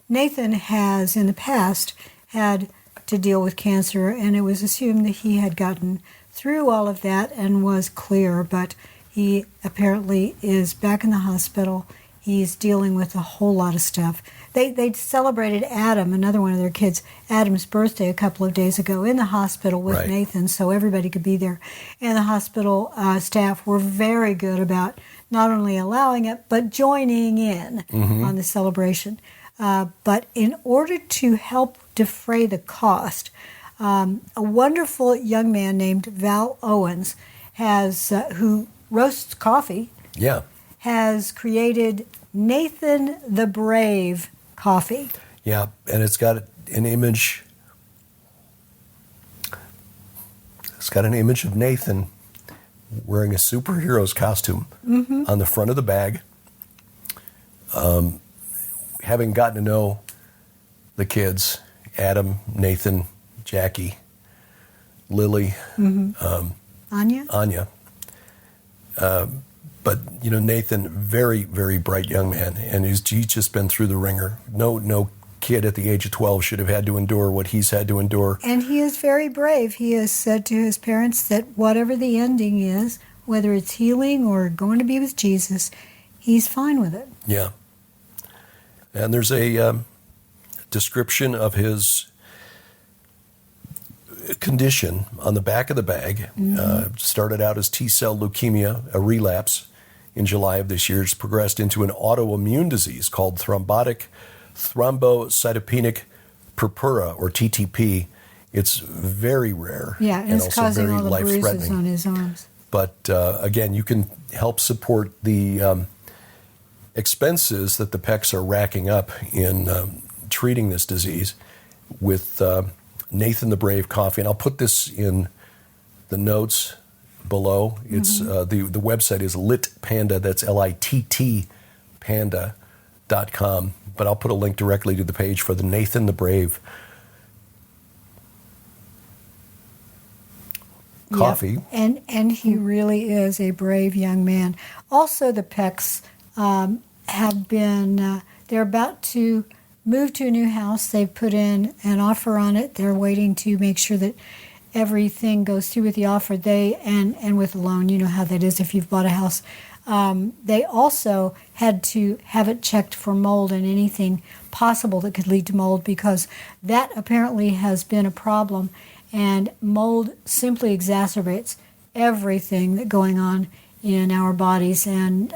Nathan has in the past had to deal with cancer, and it was assumed that he had gotten through all of that and was clear, but he apparently is back in the hospital. He's dealing with a whole lot of stuff. They celebrated Adam, another one of their kids, Adam's birthday a couple of days ago in the hospital with Right. Nathan, so everybody could be there. And the hospital staff were very good about not only allowing it, but joining in on the celebration. But in order to help defray the cost, a wonderful young man named Val Owens has, who roasts coffee, Yeah. has created Nathan the Brave coffee. Yeah, and it's got an image. It's got an image of Nathan wearing a superhero's costume on the front of the bag. Having gotten to know the kids, Adam, Nathan, Jackie, Lily, Anya? but Nathan, very, very bright young man, and he's just been through the ringer. No kid at the age of 12 should have had to endure what he's had to endure. And he is very brave. He has said to his parents that whatever the ending is, whether it's healing or going to be with Jesus, he's fine with it. Yeah. And there's a description of his condition on the back of the bag. Started out as T-cell leukemia, a relapse in July of this year. It's progressed into an autoimmune disease called thrombotic thrombocytopenic purpura, or TTP. It's very rare. Yeah, and it's also causing very all the bruises life-threatening. on his arms. But again, you can help support the expenses that the Pecks are racking up in treating this disease with Nathan the Brave coffee. And I'll put this in the notes below. It's the website is litpanda, that's LITT panda.com. But I'll put a link directly to the page for the Nathan the Brave coffee. Yep. And he really is a brave young man. Also, the Pecks have been, they're about to move to a new house. They've put in an offer on it. They're waiting to make sure that everything goes through with the offer. And with a loan, you know how that is if you've bought a house. They also had to have it checked for mold and anything possible that could lead to mold, because that apparently has been a problem. And mold simply exacerbates everything that's going on in our bodies. And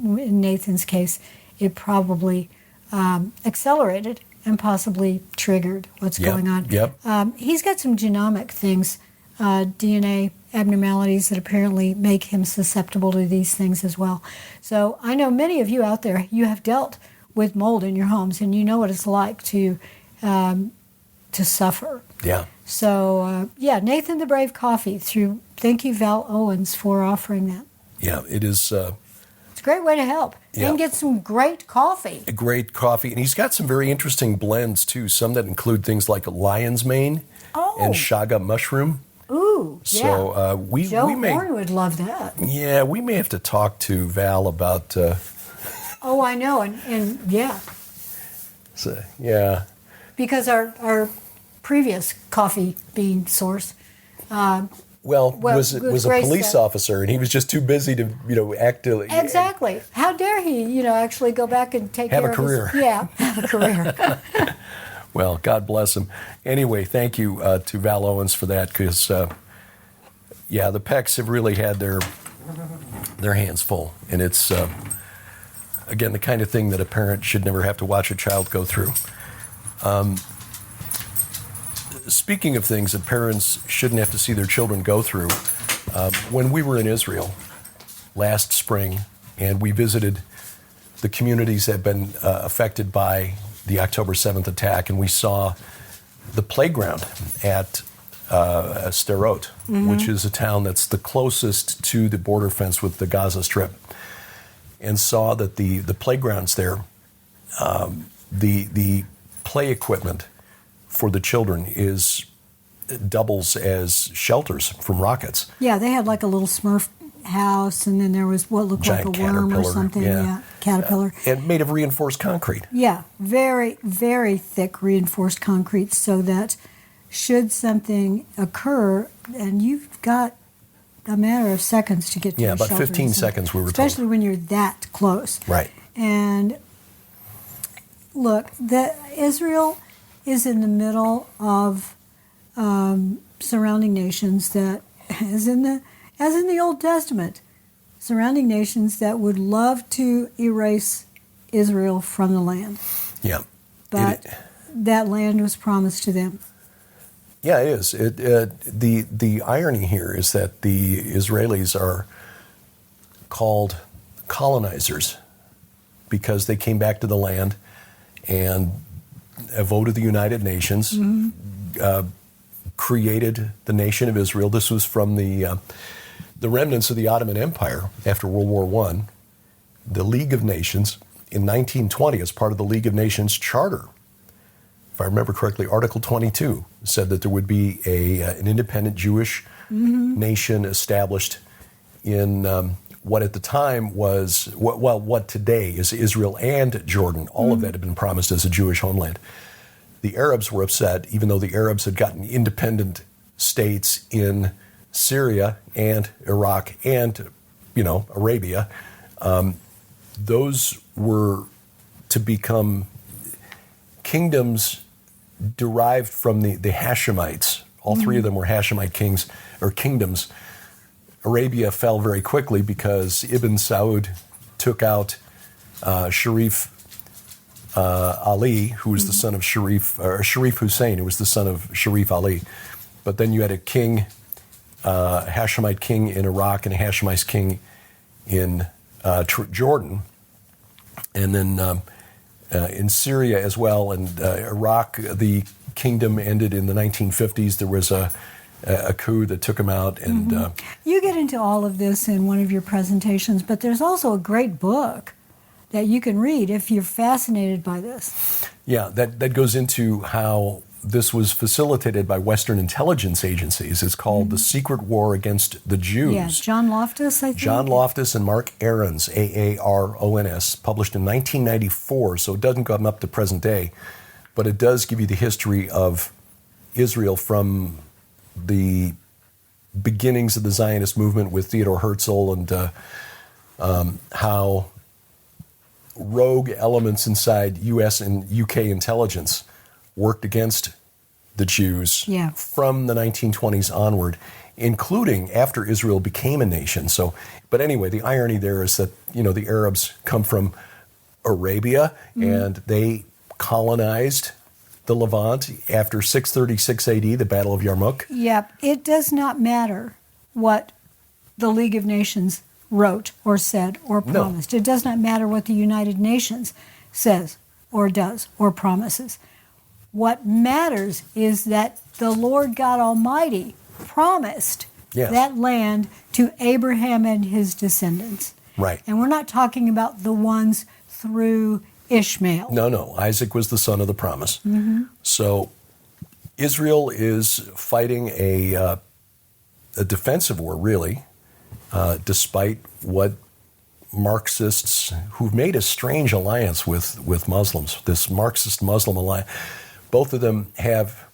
in Nathan's case, it probably accelerated and possibly triggered what's going on. Yep. He's got some genomic things, DNA abnormalities that apparently make him susceptible to these things as well. So I know many of you out there, you have dealt with mold in your homes, and you know what it's like to suffer. Yeah. So, Nathan the Brave coffee. Thank you, Val Owens, for offering that. Yeah, it is It's a great way to help and get some great coffee. a great coffee. And he's got some very interesting blends, too. Some that include things like lion's mane and shaga mushroom. Ooh, yeah. So Joe Horn would love that. Yeah, we may have to talk to Val about... Oh, I know, and yeah. So, yeah. Because our previous coffee bean source was a police officer, and he was just too busy to, actively. Exactly. How dare he, actually go back and take care of career. Have a career. Well, God bless him. Anyway, thank you to Val Owens for that, because, the Pecks have really had their hands full, and it's, again, the kind of thing that a parent should never have to watch a child go through. Speaking of things that parents shouldn't have to see their children go through, when we were in Israel last spring and we visited the communities that have been affected by the October 7th attack, and we saw the playground at Sderot, which is a town that's the closest to the border fence with the Gaza Strip, and saw that the playgrounds there, the play equipment for the children doubles as shelters from rockets. Yeah, they had like a little Smurf house, and then there was what looked like a worm or something. Caterpillar. And made of reinforced concrete. Yeah, very, very thick reinforced concrete, so that should something occur, and you've got a matter of seconds to get to your about shelter. 15 seconds we were especially told. When you're that close. Right. And look, Israel is in the middle of surrounding nations that, as in the Old Testament, surrounding nations that would love to erase Israel from the land. Yeah. But that land was promised to them. Yeah, it is. The irony here is that the Israelis are called colonizers because they came back to the land and a vote of the United Nations created the nation of Israel. This was from the remnants of the Ottoman Empire after World War I. The League of Nations in 1920, as part of the League of Nations Charter, if I remember correctly, Article 22 said that there would be an independent Jewish nation established in what at the time was, what today is Israel and Jordan. All of that had been promised as a Jewish homeland. The Arabs were upset, even though the Arabs had gotten independent states in Syria and Iraq and, Arabia. Those were to become kingdoms derived from the Hashemites. All three of them were Hashemite kings or kingdoms. Arabia fell very quickly because Ibn Saud took out Sharif Ali, who was the son of Sharif Hussein, who was the son of Sharif Ali. But then you had a king, Hashemite king in Iraq and a Hashemite king in Jordan. And then in Syria as well, and Iraq, the kingdom ended in the 1950s. There was a coup that took him out. And you get into all of this in one of your presentations, but there's also a great book that you can read if you're fascinated by this. Yeah, that goes into how this was facilitated by Western intelligence agencies. It's called The Secret War Against the Jews. Yeah, John Loftus, I think. John Loftus and Mark Aarons, Aarons, published in 1994, so it doesn't come up to present day, but it does give you the history of Israel from the beginnings of the Zionist movement with Theodore Herzl and how rogue elements inside U.S. and U.K. intelligence worked against the Jews from the 1920s onward, including after Israel became a nation. So, but anyway, the irony there is that, the Arabs come from Arabia and they colonized the Levant after 636 AD, the Battle of Yarmouk. Yep. It does not matter what the League of Nations wrote or said or promised. No. It does not matter what the United Nations says or does or promises. What matters is that the Lord God Almighty promised that land to Abraham and his descendants. Right. And we're not talking about the ones through Ishmael. No. Isaac was the son of the promise. So Israel is fighting a defensive war, really, despite what Marxists, who've made a strange alliance with Muslims, this Marxist-Muslim alliance, both of them have,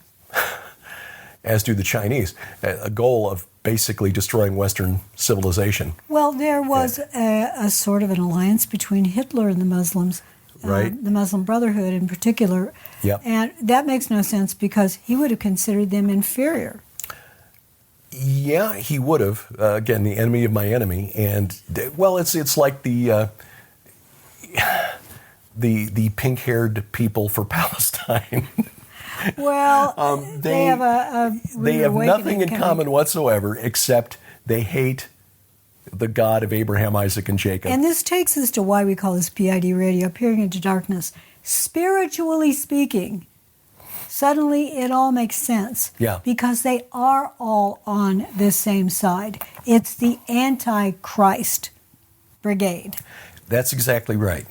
as do the Chinese, a goal of basically destroying Western civilization. Well, there was a sort of an alliance between Hitler and the Muslims, Right. The Muslim Brotherhood in particular. Yep. And that makes no sense because he would have considered them inferior. Yeah, he would have. Again, the enemy of my enemy, and well, it's like the pink-haired people for Palestine. Well, they have they have nothing in common whatsoever except they hate the God of Abraham, Isaac, and Jacob. And this takes us to why we call this PID radio, Peering into Darkness. Spiritually speaking, suddenly it all makes sense. Yeah. Because they are all on this same side. It's the Antichrist brigade. That's exactly right.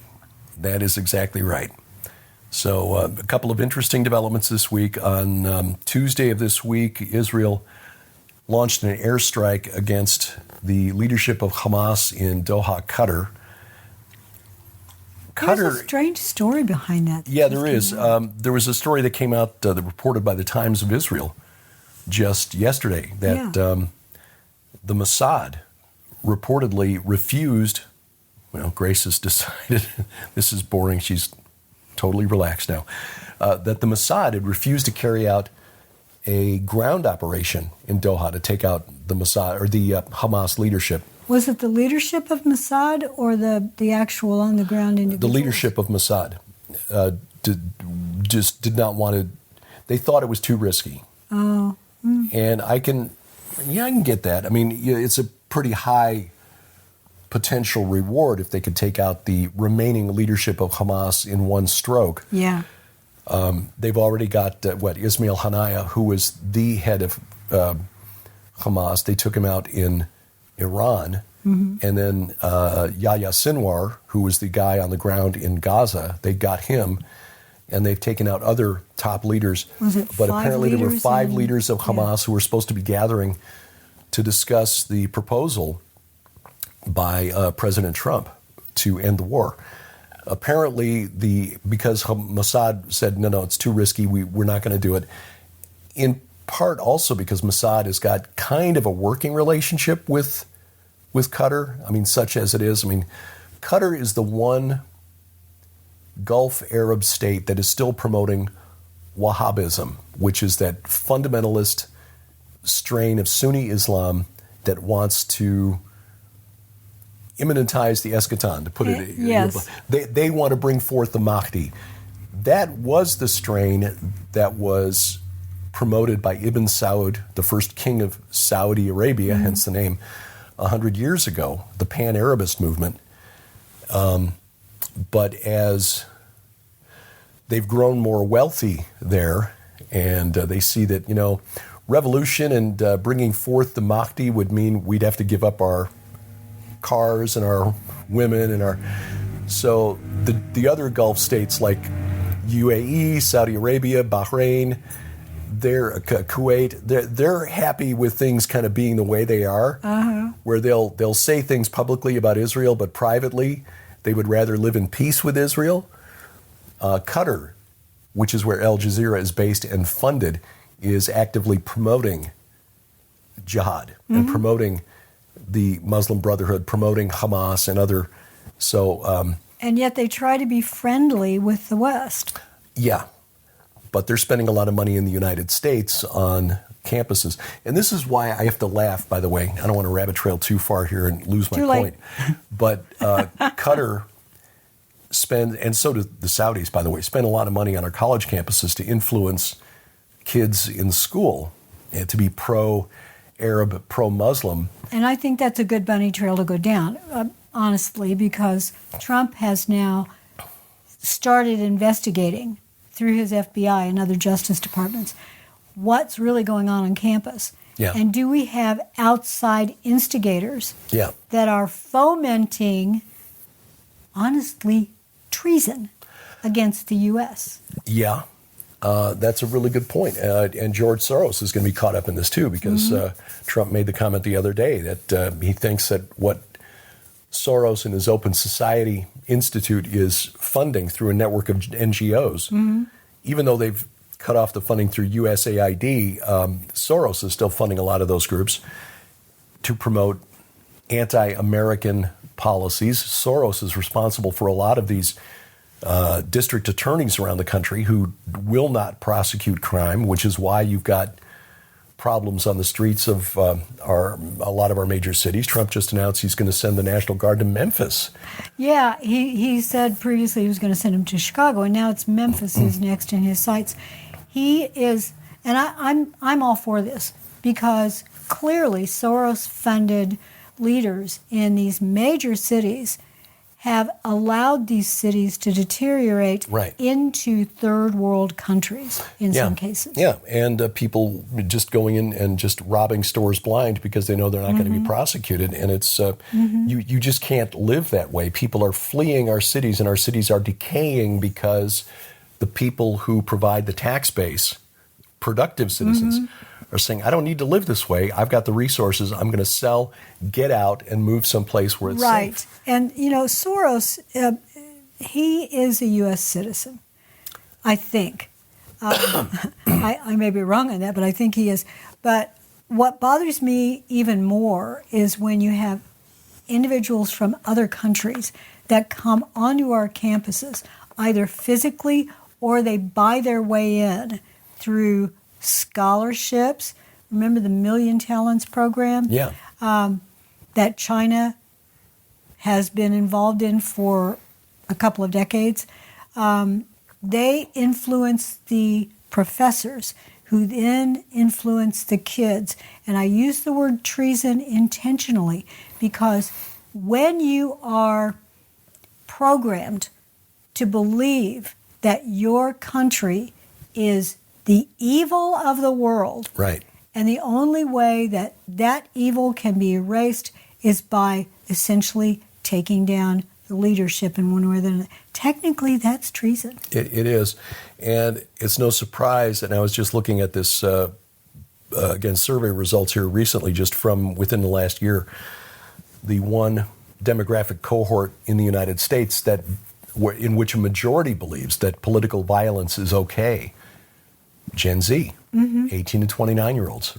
That is exactly right. So a couple of interesting developments this week. On Tuesday of this week, Israel launched an airstrike against the leadership of Hamas in Doha, Qatar. There's a strange story behind that. Yeah, there is. There was a story that came out that reported by the Times of Israel just yesterday that the Mossad reportedly refused. Well, Grace has decided this is boring. She's totally relaxed now. That the Mossad had refused to carry out a ground operation in Doha to take out the Mossad or the Hamas leadership. Was it the leadership of Mossad or the actual on the ground individuals? The leadership of Mossad did not want to. They thought it was too risky. Oh. And I can get that. I mean, it's a pretty high potential reward if they could take out the remaining leadership of Hamas in one stroke. Yeah. They've already got, Ismail Haniyeh, who was the head of Hamas. They took him out in Iran. Mm-hmm. And then Yahya Sinwar, who was the guy on the ground in Gaza, they got him. And they've taken out other top leaders. But apparently there were 5 leaders of Hamas who were supposed to be gathering to discuss the proposal by President Trump to end the war. Apparently, because Mossad said, no, it's too risky, we're not going to do it. In part also because Mossad has got kind of a working relationship with Qatar. I mean, such as it is. I mean, Qatar is the one Gulf Arab state that is still promoting Wahhabism, which is that fundamentalist strain of Sunni Islam that wants to immanentize the eschaton, to put it. Yes. They want to bring forth the Mahdi. That was the strain that was promoted by Ibn Saud, the first king of Saudi Arabia, hence the name, 100 years ago, the Pan-Arabist movement. But as they've grown more wealthy there, and they see that, revolution and bringing forth the Mahdi would mean we'd have to give up our cars and our women and our. So the other Gulf states like UAE, Saudi Arabia, Bahrain, Kuwait, they're happy with things kind of being the way they are, where they'll say things publicly about Israel, but privately they would rather live in peace with Israel. Qatar, which is where Al Jazeera is based and funded, is actively promoting jihad and promoting the Muslim Brotherhood, promoting Hamas and other. So, and yet they try to be friendly with the West. Yeah, but they're spending a lot of money in the United States on campuses. And this is why I have to laugh, by the way. I don't want to rabbit trail too far here and lose my point. But Qatar spend, and so do the Saudis, by the way, spend a lot of money on our college campuses to influence kids in school and to be pro-Arab, pro-Muslim. And I think that's a good bunny trail to go down, honestly, because Trump has now started investigating through his FBI and other justice departments what's really going on campus. Yeah. And do we have outside instigators that are fomenting, honestly, treason against the U.S.? Yeah. That's a really good point. And George Soros is going to be caught up in this, too, because Trump made the comment the other day that he thinks that what Soros and his Open Society Institute is funding through a network of NGOs, even though they've cut off the funding through USAID, Soros is still funding a lot of those groups. to promote anti-American policies. Soros is responsible for a lot of these district attorneys around the country who will not prosecute crime, which is why you've got problems on the streets of a lot of our major cities. Trump just announced he's going to send the National Guard to Memphis. Yeah, he said previously he was going to send him to Chicago, and now it's Memphis who's next in his sights. He is, and I'm all for this, because clearly Soros-funded leaders in these major cities have allowed these cities to deteriorate into third world countries in some cases. Yeah, and people just going in and just robbing stores blind because they know they're not going to be prosecuted. And it's you just can't live that way. People are fleeing our cities, and our cities are decaying because the people who provide the tax base, productive citizens, are saying, I don't need to live this way. I've got the resources. I'm going to sell, get out, and move someplace where it's safe. Right. And, Soros, he is a U.S. citizen, I think. I may be wrong on that, but I think he is. But what bothers me even more is when you have individuals from other countries that come onto our campuses, either physically or they buy their way in through scholarships. Remember the Million Talents program? Yeah. That China has been involved in for a couple of decades. They influence the professors, who then influence the kids. And I use the word treason intentionally because when you are programmed to believe that your country is the evil of the world. Right. And the only way that that evil can be erased is by essentially taking down the leadership in one way or the other. Technically, that's treason. It is. And it's no surprise, and I was just looking at this, again, survey results here recently, just from within the last year, the one demographic cohort in the United States that in which a majority believes that political violence is okay. Gen Z, 18 to 29-year-olds.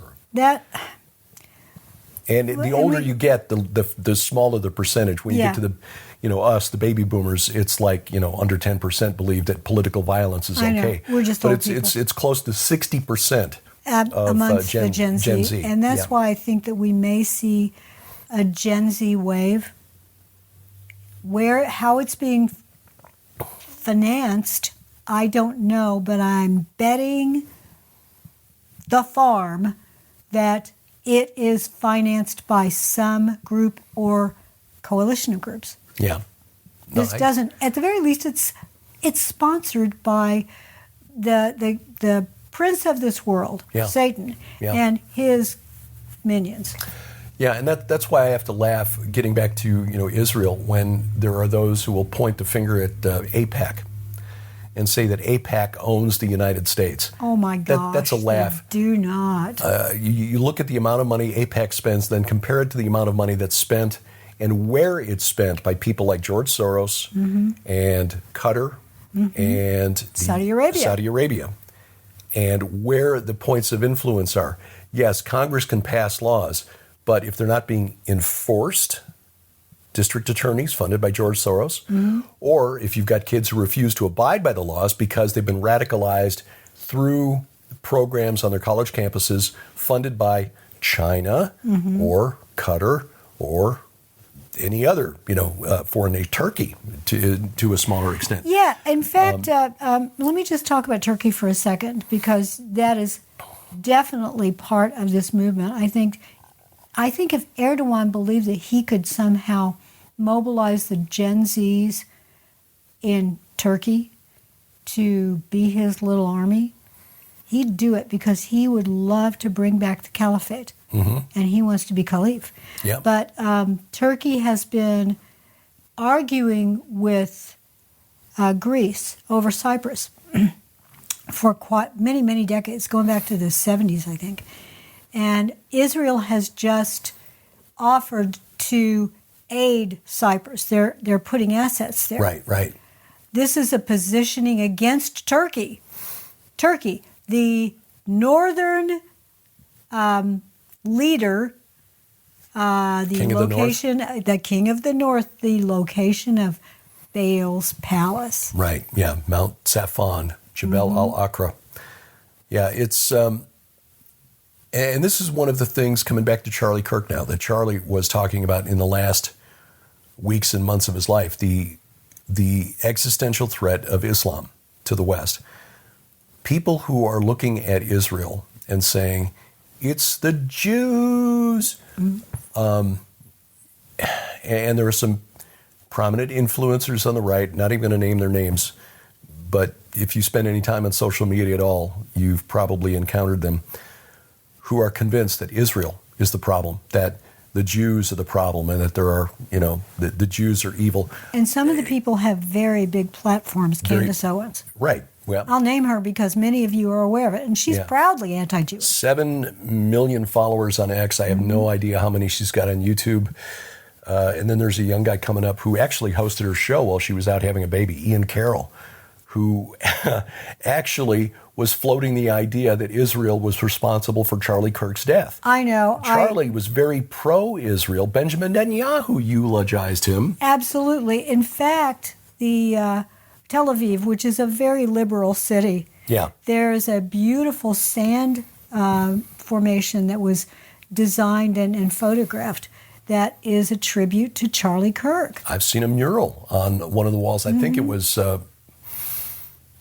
And the older you get, the smaller the percentage. When you get to the, us, the baby boomers, it's like, under 10% believe that political violence is okay. We're just but old people. it's close to 60% amongst the Gen Z. And that's why I think that we may see a Gen Z wave. How it's being financed, I don't know, but I'm betting the farm that it is financed by some group or coalition of groups. Yeah. This doesn't, at the very least, it's sponsored by the prince of this world, Satan, and his minions. Yeah, and that's why I have to laugh, getting back to Israel, when there are those who will point the finger at AIPAC and say that AIPAC owns the United States. Oh my gosh, that's a laugh. Do not. You look at the amount of money AIPAC spends, then compare it to the amount of money that's spent and where it's spent by people like George Soros and Qatar and Saudi Arabia, and where the points of influence are. Yes, Congress can pass laws, but if they're not being enforced, district attorneys funded by George Soros, or if you've got kids who refuse to abide by the laws because they've been radicalized through programs on their college campuses funded by China or Qatar or any other, foreign nation, Turkey to a smaller extent. Yeah, in fact, let me just talk about Turkey for a second, because that is definitely part of this movement. I think if Erdogan believed that he could somehow mobilize the Gen Zs in Turkey to be his little army, he'd do it, because he would love to bring back the caliphate, and he wants to be caliph. Yep. But Turkey has been arguing with Greece over Cyprus for quite many decades, going back to the 70s, I think. And Israel has just offered to aid Cyprus. They're putting assets there. Right. This is a positioning against Turkey. Turkey, the northern leader The King of the location, the King of the North, the location of Baal's palace. Right, yeah, Mount Safan, Jebel al-Aqra. Yeah, it's, and this is one of the things, coming back to Charlie Kirk now, that Charlie was talking about in the last weeks and months of his life, the existential threat of Islam to the West. People who are looking at Israel and saying, it's the Jews. And there are some prominent influencers on the right, not even going to name their names, but if you spend any time on social media at all, you've probably encountered them, who are convinced that Israel is the problem, that the Jews are the problem, and that there are, the Jews are evil. And some of the people have very big platforms, Candace Owens. Right. Well, I'll name her because many of you are aware of it, and she's proudly anti-Jewish. 7 million followers on X. I have no idea how many she's got on YouTube. And then there's a young guy coming up who actually hosted her show while she was out having a baby, Ian Carroll, who actually was floating the idea that Israel was responsible for Charlie Kirk's death. I know. Charlie was very pro-Israel. Benjamin Netanyahu eulogized him. Absolutely. In fact, the Tel Aviv, which is a very liberal city, there's a beautiful sand formation that was designed and photographed that is a tribute to Charlie Kirk. I've seen a mural on one of the walls. I think it was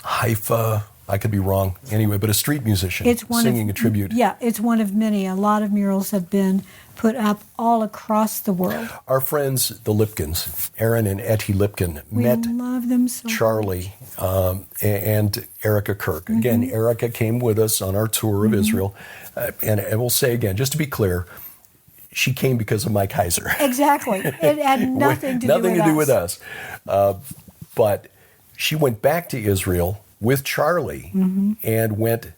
Haifa. I could be wrong. Anyway, but a street musician singing a tribute. Yeah, it's one of many. A lot of murals have been put up all across the world. Our friends, the Lipkins, Aaron and Etty Lipkin, met love them so Charlie and Erica Kirk. Again, Erica came with us on our tour of Israel. And I will say again, just to be clear, she came because of Mike Heiser. Exactly. It had nothing to do with us. But she went back to Israel with Charlie and went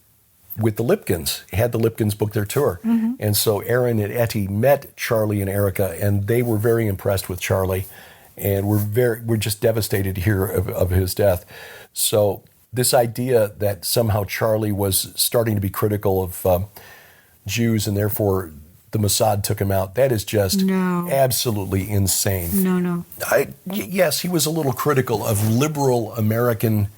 with the Lipkins, had the Lipkins book their tour. And so Aaron and Etty met Charlie and Erica, and they were very impressed with Charlie, and we're just devastated to hear of his death. So this idea that somehow Charlie was starting to be critical of Jews and therefore the Mossad took him out, that is just absolutely insane. No. Yes, he was a little critical of liberal American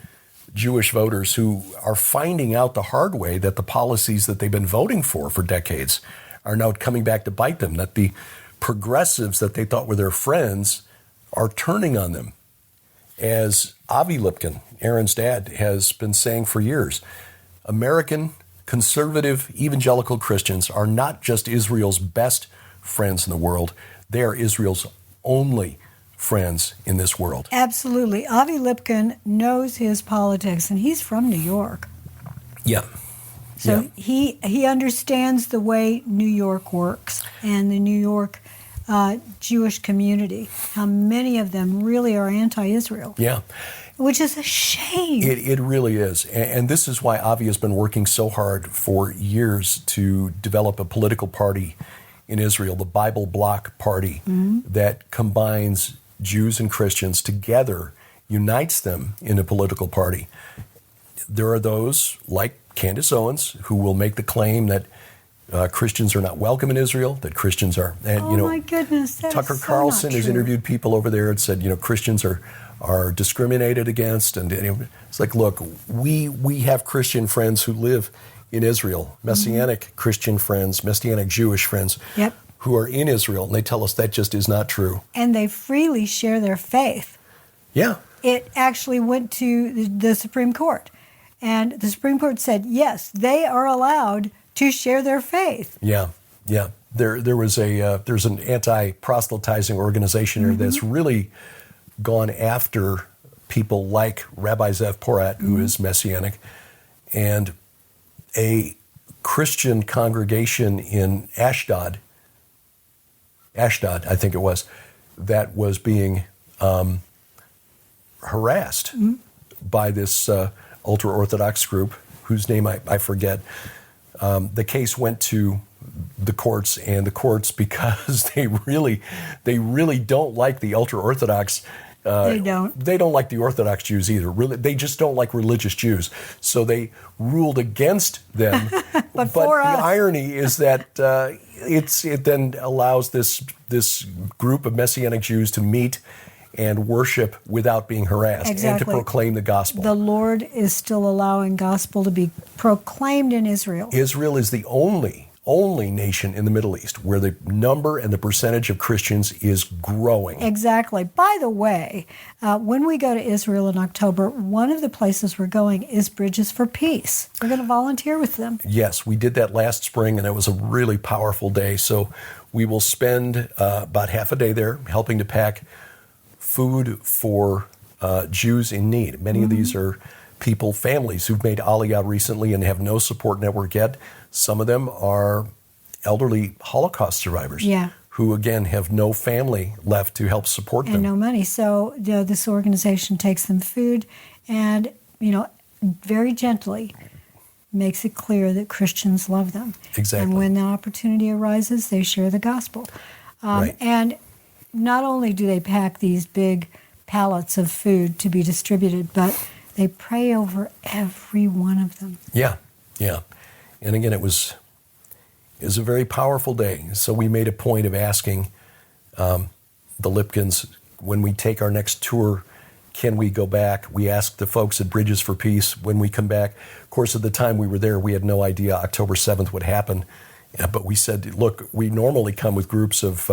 Jewish voters who are finding out the hard way that the policies that they've been voting for decades are now coming back to bite them, that the progressives that they thought were their friends are turning on them. As Avi Lipkin, Aaron's dad, has been saying for years, American conservative evangelical Christians are not just Israel's best friends in the world, they are Israel's only friends in this world. Absolutely. Avi Lipkin knows his politics, and he's from New York. Yeah. So he understands the way New York works and the New York Jewish community, how many of them really are anti-Israel. Yeah. Which is a shame. It really is. And this is why Avi has been working so hard for years to develop a political party in Israel, the Bible Bloc Party, that combines Jews and Christians together, unites them in a political party. There are those, like Candace Owens, who will make the claim that Christians are not welcome in Israel, that Christians are. And, my goodness, that's Tucker so Carlson not has true. interviewed people over there and said, Christians are discriminated against. And it's like, look, we have Christian friends who live in Israel, Messianic Christian friends, Messianic Jewish friends, who are in Israel, and they tell us that just is not true. And they freely share their faith. Yeah. It actually went to the Supreme Court. And the Supreme Court said, yes, they are allowed to share their faith. Yeah. There's an anti-proselytizing organization here that's really gone after people like Rabbi Zev Porat, who is Messianic, and a Christian congregation in Ashdod, I think it was, that was being harassed by this ultra-Orthodox group, whose name I forget. The case went to the courts, and the courts, because they really don't like the ultra-Orthodox. They don't like the Orthodox Jews either. Really, they just don't like religious Jews. So they ruled against them. but for the us. irony is that it then allows this group of Messianic Jews to meet and worship without being harassed and to proclaim the gospel. The Lord is still allowing gospel to be proclaimed in Israel. Israel is the only nation in the Middle East where the number and the percentage of Christians is growing. Exactly. By the way, when we go to Israel in October, one of the places we're going is Bridges for Peace. We're going to volunteer with them. Yes, we did that last spring, and it was a really powerful day. So we will spend about half a day there helping to pack food for Jews in need. Many of these are families who've made Aliyah recently and have no support network yet. Some of them are elderly Holocaust survivors who, again, have no family left to help support them. And no money. So this organization takes them food and, very gently makes it clear that Christians love them. Exactly. And when the opportunity arises, they share the gospel. Right. And not only do they pack these big pallets of food to be distributed, but they pray over every one of them. Yeah. And again, it was a very powerful day. So we made a point of asking the Lipkins, when we take our next tour, can we go back? We asked the folks at Bridges for Peace when we come back. Of course, at the time we were there, we had no idea October 7th would happen. But we said, look, we normally come with groups of...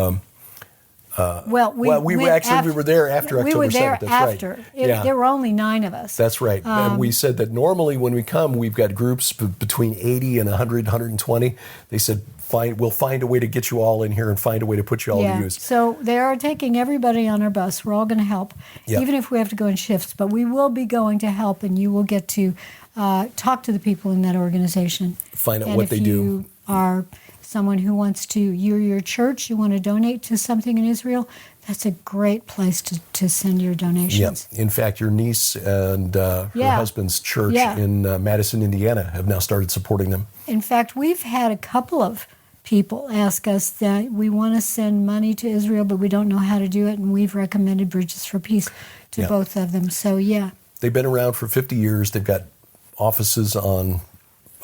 we were there after October 7th. We were there 7th. That's after. Right. There were only 9 of us. That's right. And we said that normally when we come, we've got groups between 80 and 100, 120. They said, we'll find a way to get you all in here and find a way to put you all to use. So they are taking everybody on our bus. We're all going to help, even if we have to go in shifts. But we will be going to help, and you will get to talk to the people in that organization. Find out what they do. And if you are someone who wants to, your church, you want to donate to something in Israel, that's a great place to send your donations. Yeah. In fact, your niece and her husband's church in Madison, Indiana, have now started supporting them. In fact, we've had a couple of people ask us that we want to send money to Israel, but we don't know how to do it, and we've recommended Bridges for Peace to both of them. So, They've been around for 50 years. They've got offices on,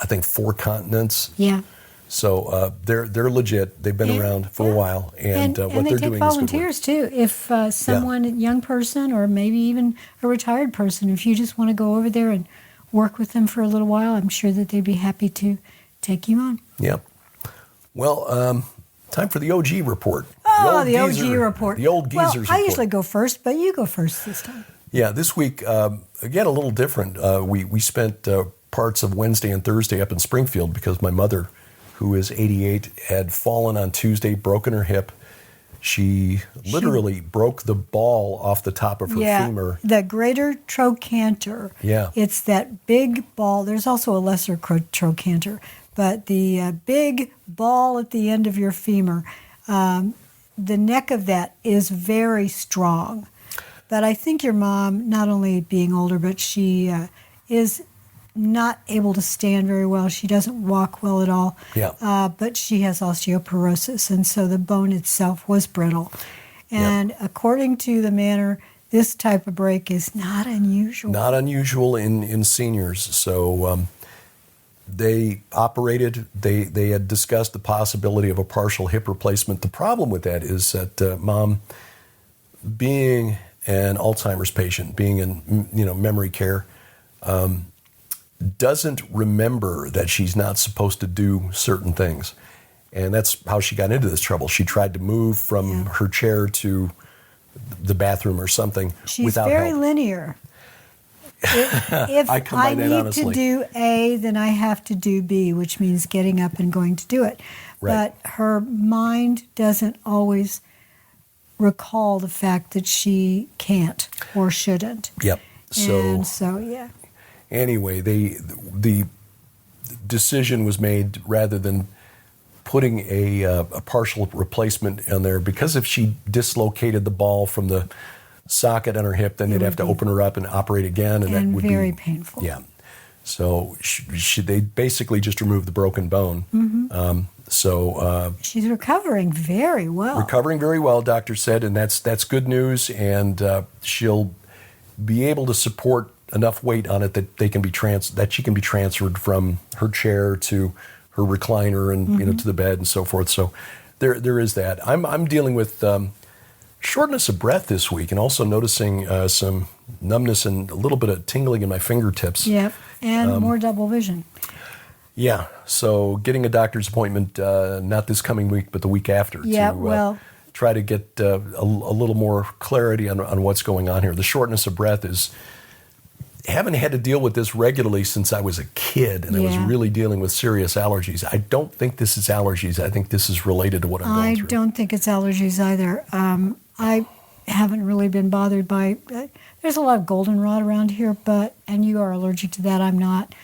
I think, 4 continents. Yeah. So they're legit. They've been around for a while, and what they're doing is good work. And they take volunteers too. If someone, a young person, or maybe even a retired person, if you just want to go over there and work with them for a little while, I'm sure that they'd be happy to take you on. Yeah. Well, time for the OG report. The OG report. The old geezers report. I usually go first, but you go first this time. Yeah, this week, again, a little different. We spent parts of Wednesday and Thursday up in Springfield because my mother, who is 88, had fallen on Tuesday, broken her hip. She literally broke the ball off the top of her femur. The greater trochanter. Yeah. It's that big ball. There's also a lesser trochanter, but the big ball at the end of your femur, the neck of that is very strong. But I think your mom, not only being older, but she is not able to stand very well. She doesn't walk well at all. Yeah. But she has osteoporosis, and so the bone itself was brittle. And according to the manor, this type of break is not unusual. Not unusual in seniors. So they operated. They had discussed the possibility of a partial hip replacement. The problem with that is that Mom, being an Alzheimer's patient, being in memory care, doesn't remember that she's not supposed to do certain things. And that's how she got into this trouble. She tried to move from her chair to the bathroom or something without help. She's very linear. If I need to do A, then I have to do B, which means getting up and going to do it. Right. But her mind doesn't always recall the fact that she can't or shouldn't. Yep. Anyway, the decision was made, rather than putting a partial replacement in there, because if she dislocated the ball from the socket on her hip, then they'd have to open her up and operate again, and that would be very painful. Yeah. So they basically just removed the broken bone. Mm-hmm. She's recovering very well. Recovering very well, doctor said, and that's good news. And she'll be able to support enough weight on it that she can be transferred from her chair to her recliner and to the bed and so forth. So there is that. I'm dealing with shortness of breath this week, and also noticing some numbness and a little bit of tingling in my fingertips. Yep, and more double vision. Yeah, so getting a doctor's appointment not this coming week, but the week after. Yeah, to try to get a little more clarity on what's going on here. The shortness of breath is. Haven't had to deal with this regularly since I was a kid, and I was really dealing with serious allergies. I don't think this is allergies. I think this is related to what I'm going through. I don't think it's allergies either. I haven't really been bothered by. There's a lot of goldenrod around here, and you are allergic to that. I'm not.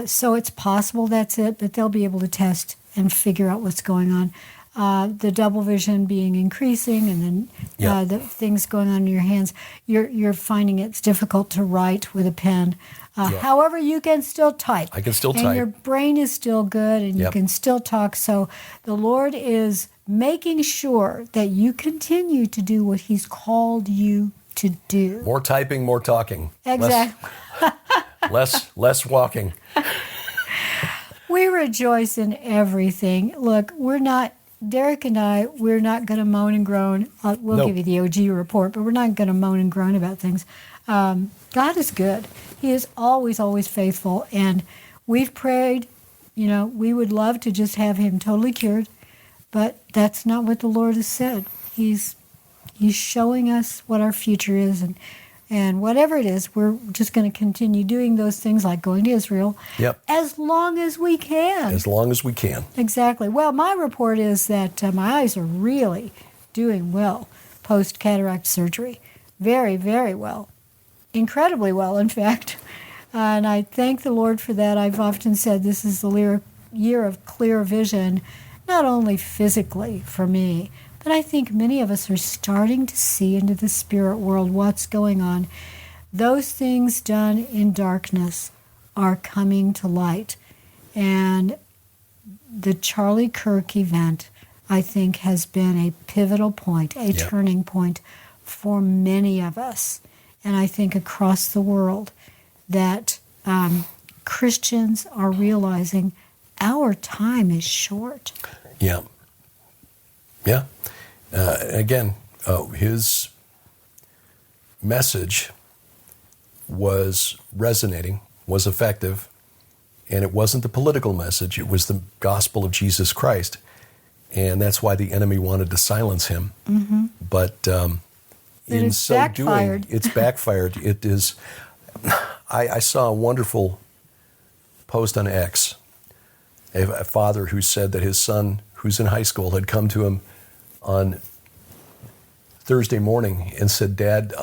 So it's possible that's it, but they'll be able to test and figure out what's going on. The double vision being increasing, and then the things going on in your hands, you're finding it's difficult to write with a pen. However, you can still type. I can still type. And your brain is still good, and you can still talk. So the Lord is making sure that you continue to do what He's called you to do. More typing, more talking. Exactly. Less walking. We rejoice in everything. Look, Derek and I, we're not going to moan and groan. We'll give you the OG report, but we're not going to moan and groan about things. God is good. He is always, always faithful. And we've prayed, we would love to just have him totally cured, but that's not what the Lord has said. He's showing us what our future is, and whatever it is, we're just going to continue doing those things like going to Israel as long as we can. As long as we can. Exactly. Well, my report is that my eyes are really doing well post-cataract surgery. Very, very well. Incredibly well, in fact. And I thank the Lord for that. I've often said this is the year of clear vision, not only physically for me, but I think many of us are starting to see into the spirit world what's going on. Those things done in darkness are coming to light. And the Charlie Kirk event, I think, has been a pivotal point, a turning point for many of us. And I think across the world that Christians are realizing our time is short. Yeah. Yeah. Again, his message was resonating, was effective, and it wasn't the political message. It was the gospel of Jesus Christ. And that's why the enemy wanted to silence him. Mm-hmm. But in so backfired. Doing, it's backfired. It is. I saw a wonderful post on X, a father who said that his son, who's in high school, had come to him on Thursday morning and said, "Dad,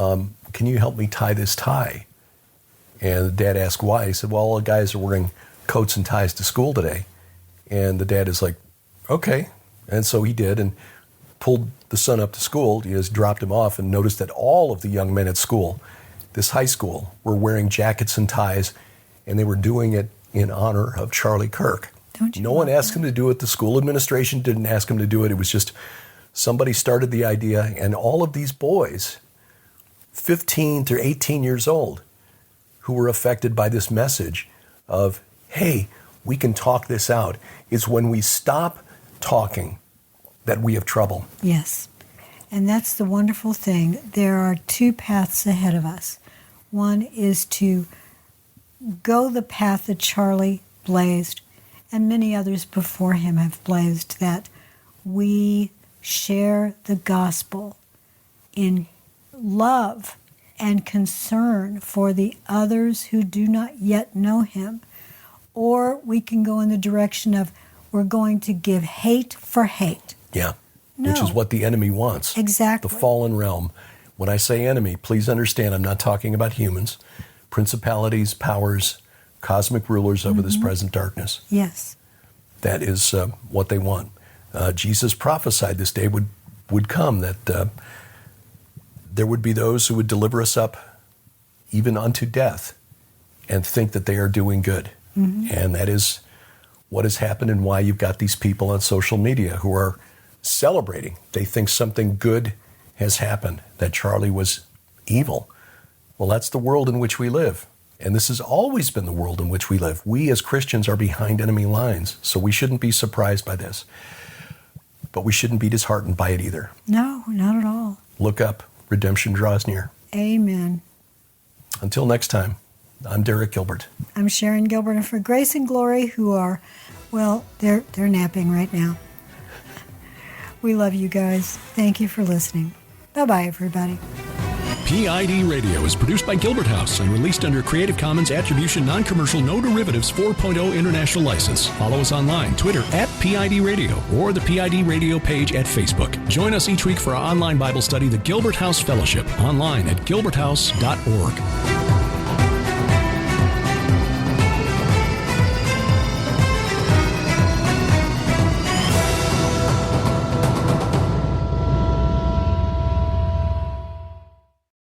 can you help me tie this tie?" And the dad asked why. He said, "Well, all the guys are wearing coats and ties to school today." And the dad is like, "Okay." And so he did, and pulled the son up to school. He just dropped him off and noticed that all of the young men at school, this high school, were wearing jackets and ties, and they were doing it in honor of Charlie Kirk. No one asked him to do it. The school administration didn't ask him to do it. It was just somebody started the idea, and all of these boys, 15 to 18 years old, who were affected by this message of, hey, we can talk this out. It's when we stop talking that we have trouble. Yes. And that's the wonderful thing. There are two paths ahead of us. One is to go the path that Charlie blazed, and many others before him have blazed, that we share the gospel in love and concern for the others who do not yet know him. Or we can go in the direction of we're going to give hate for hate. Yeah, no. Which is what the enemy wants. Exactly. The fallen realm. When I say enemy, please understand I'm not talking about humans. Principalities, powers, cosmic rulers over this present darkness. Yes. That is what they want. Jesus prophesied this day would come, that there would be those who would deliver us up even unto death and think that they are doing good. Mm-hmm. And that is what has happened, and why you've got these people on social media who are celebrating. They think something good has happened, that Charlie was evil. Well, that's the world in which we live. And this has always been the world in which we live. We as Christians are behind enemy lines, so we shouldn't be surprised by this. But we shouldn't be disheartened by it either. No, not at all. Look up. Redemption draws near. Amen. Until next time, I'm Derek Gilbert. I'm Sharon Gilbert, and for Grace and Glory, who are, well, they're napping right now. We love you guys. Thank you for listening. Bye-bye, everybody. PID Radio is produced by Gilbert House and released under Creative Commons Attribution Non-Commercial No Derivatives 4.0 International License. Follow us online, Twitter @PID Radio, or the PID Radio page at Facebook. Join us each week for our online Bible study, the Gilbert House Fellowship, online at gilberthouse.org.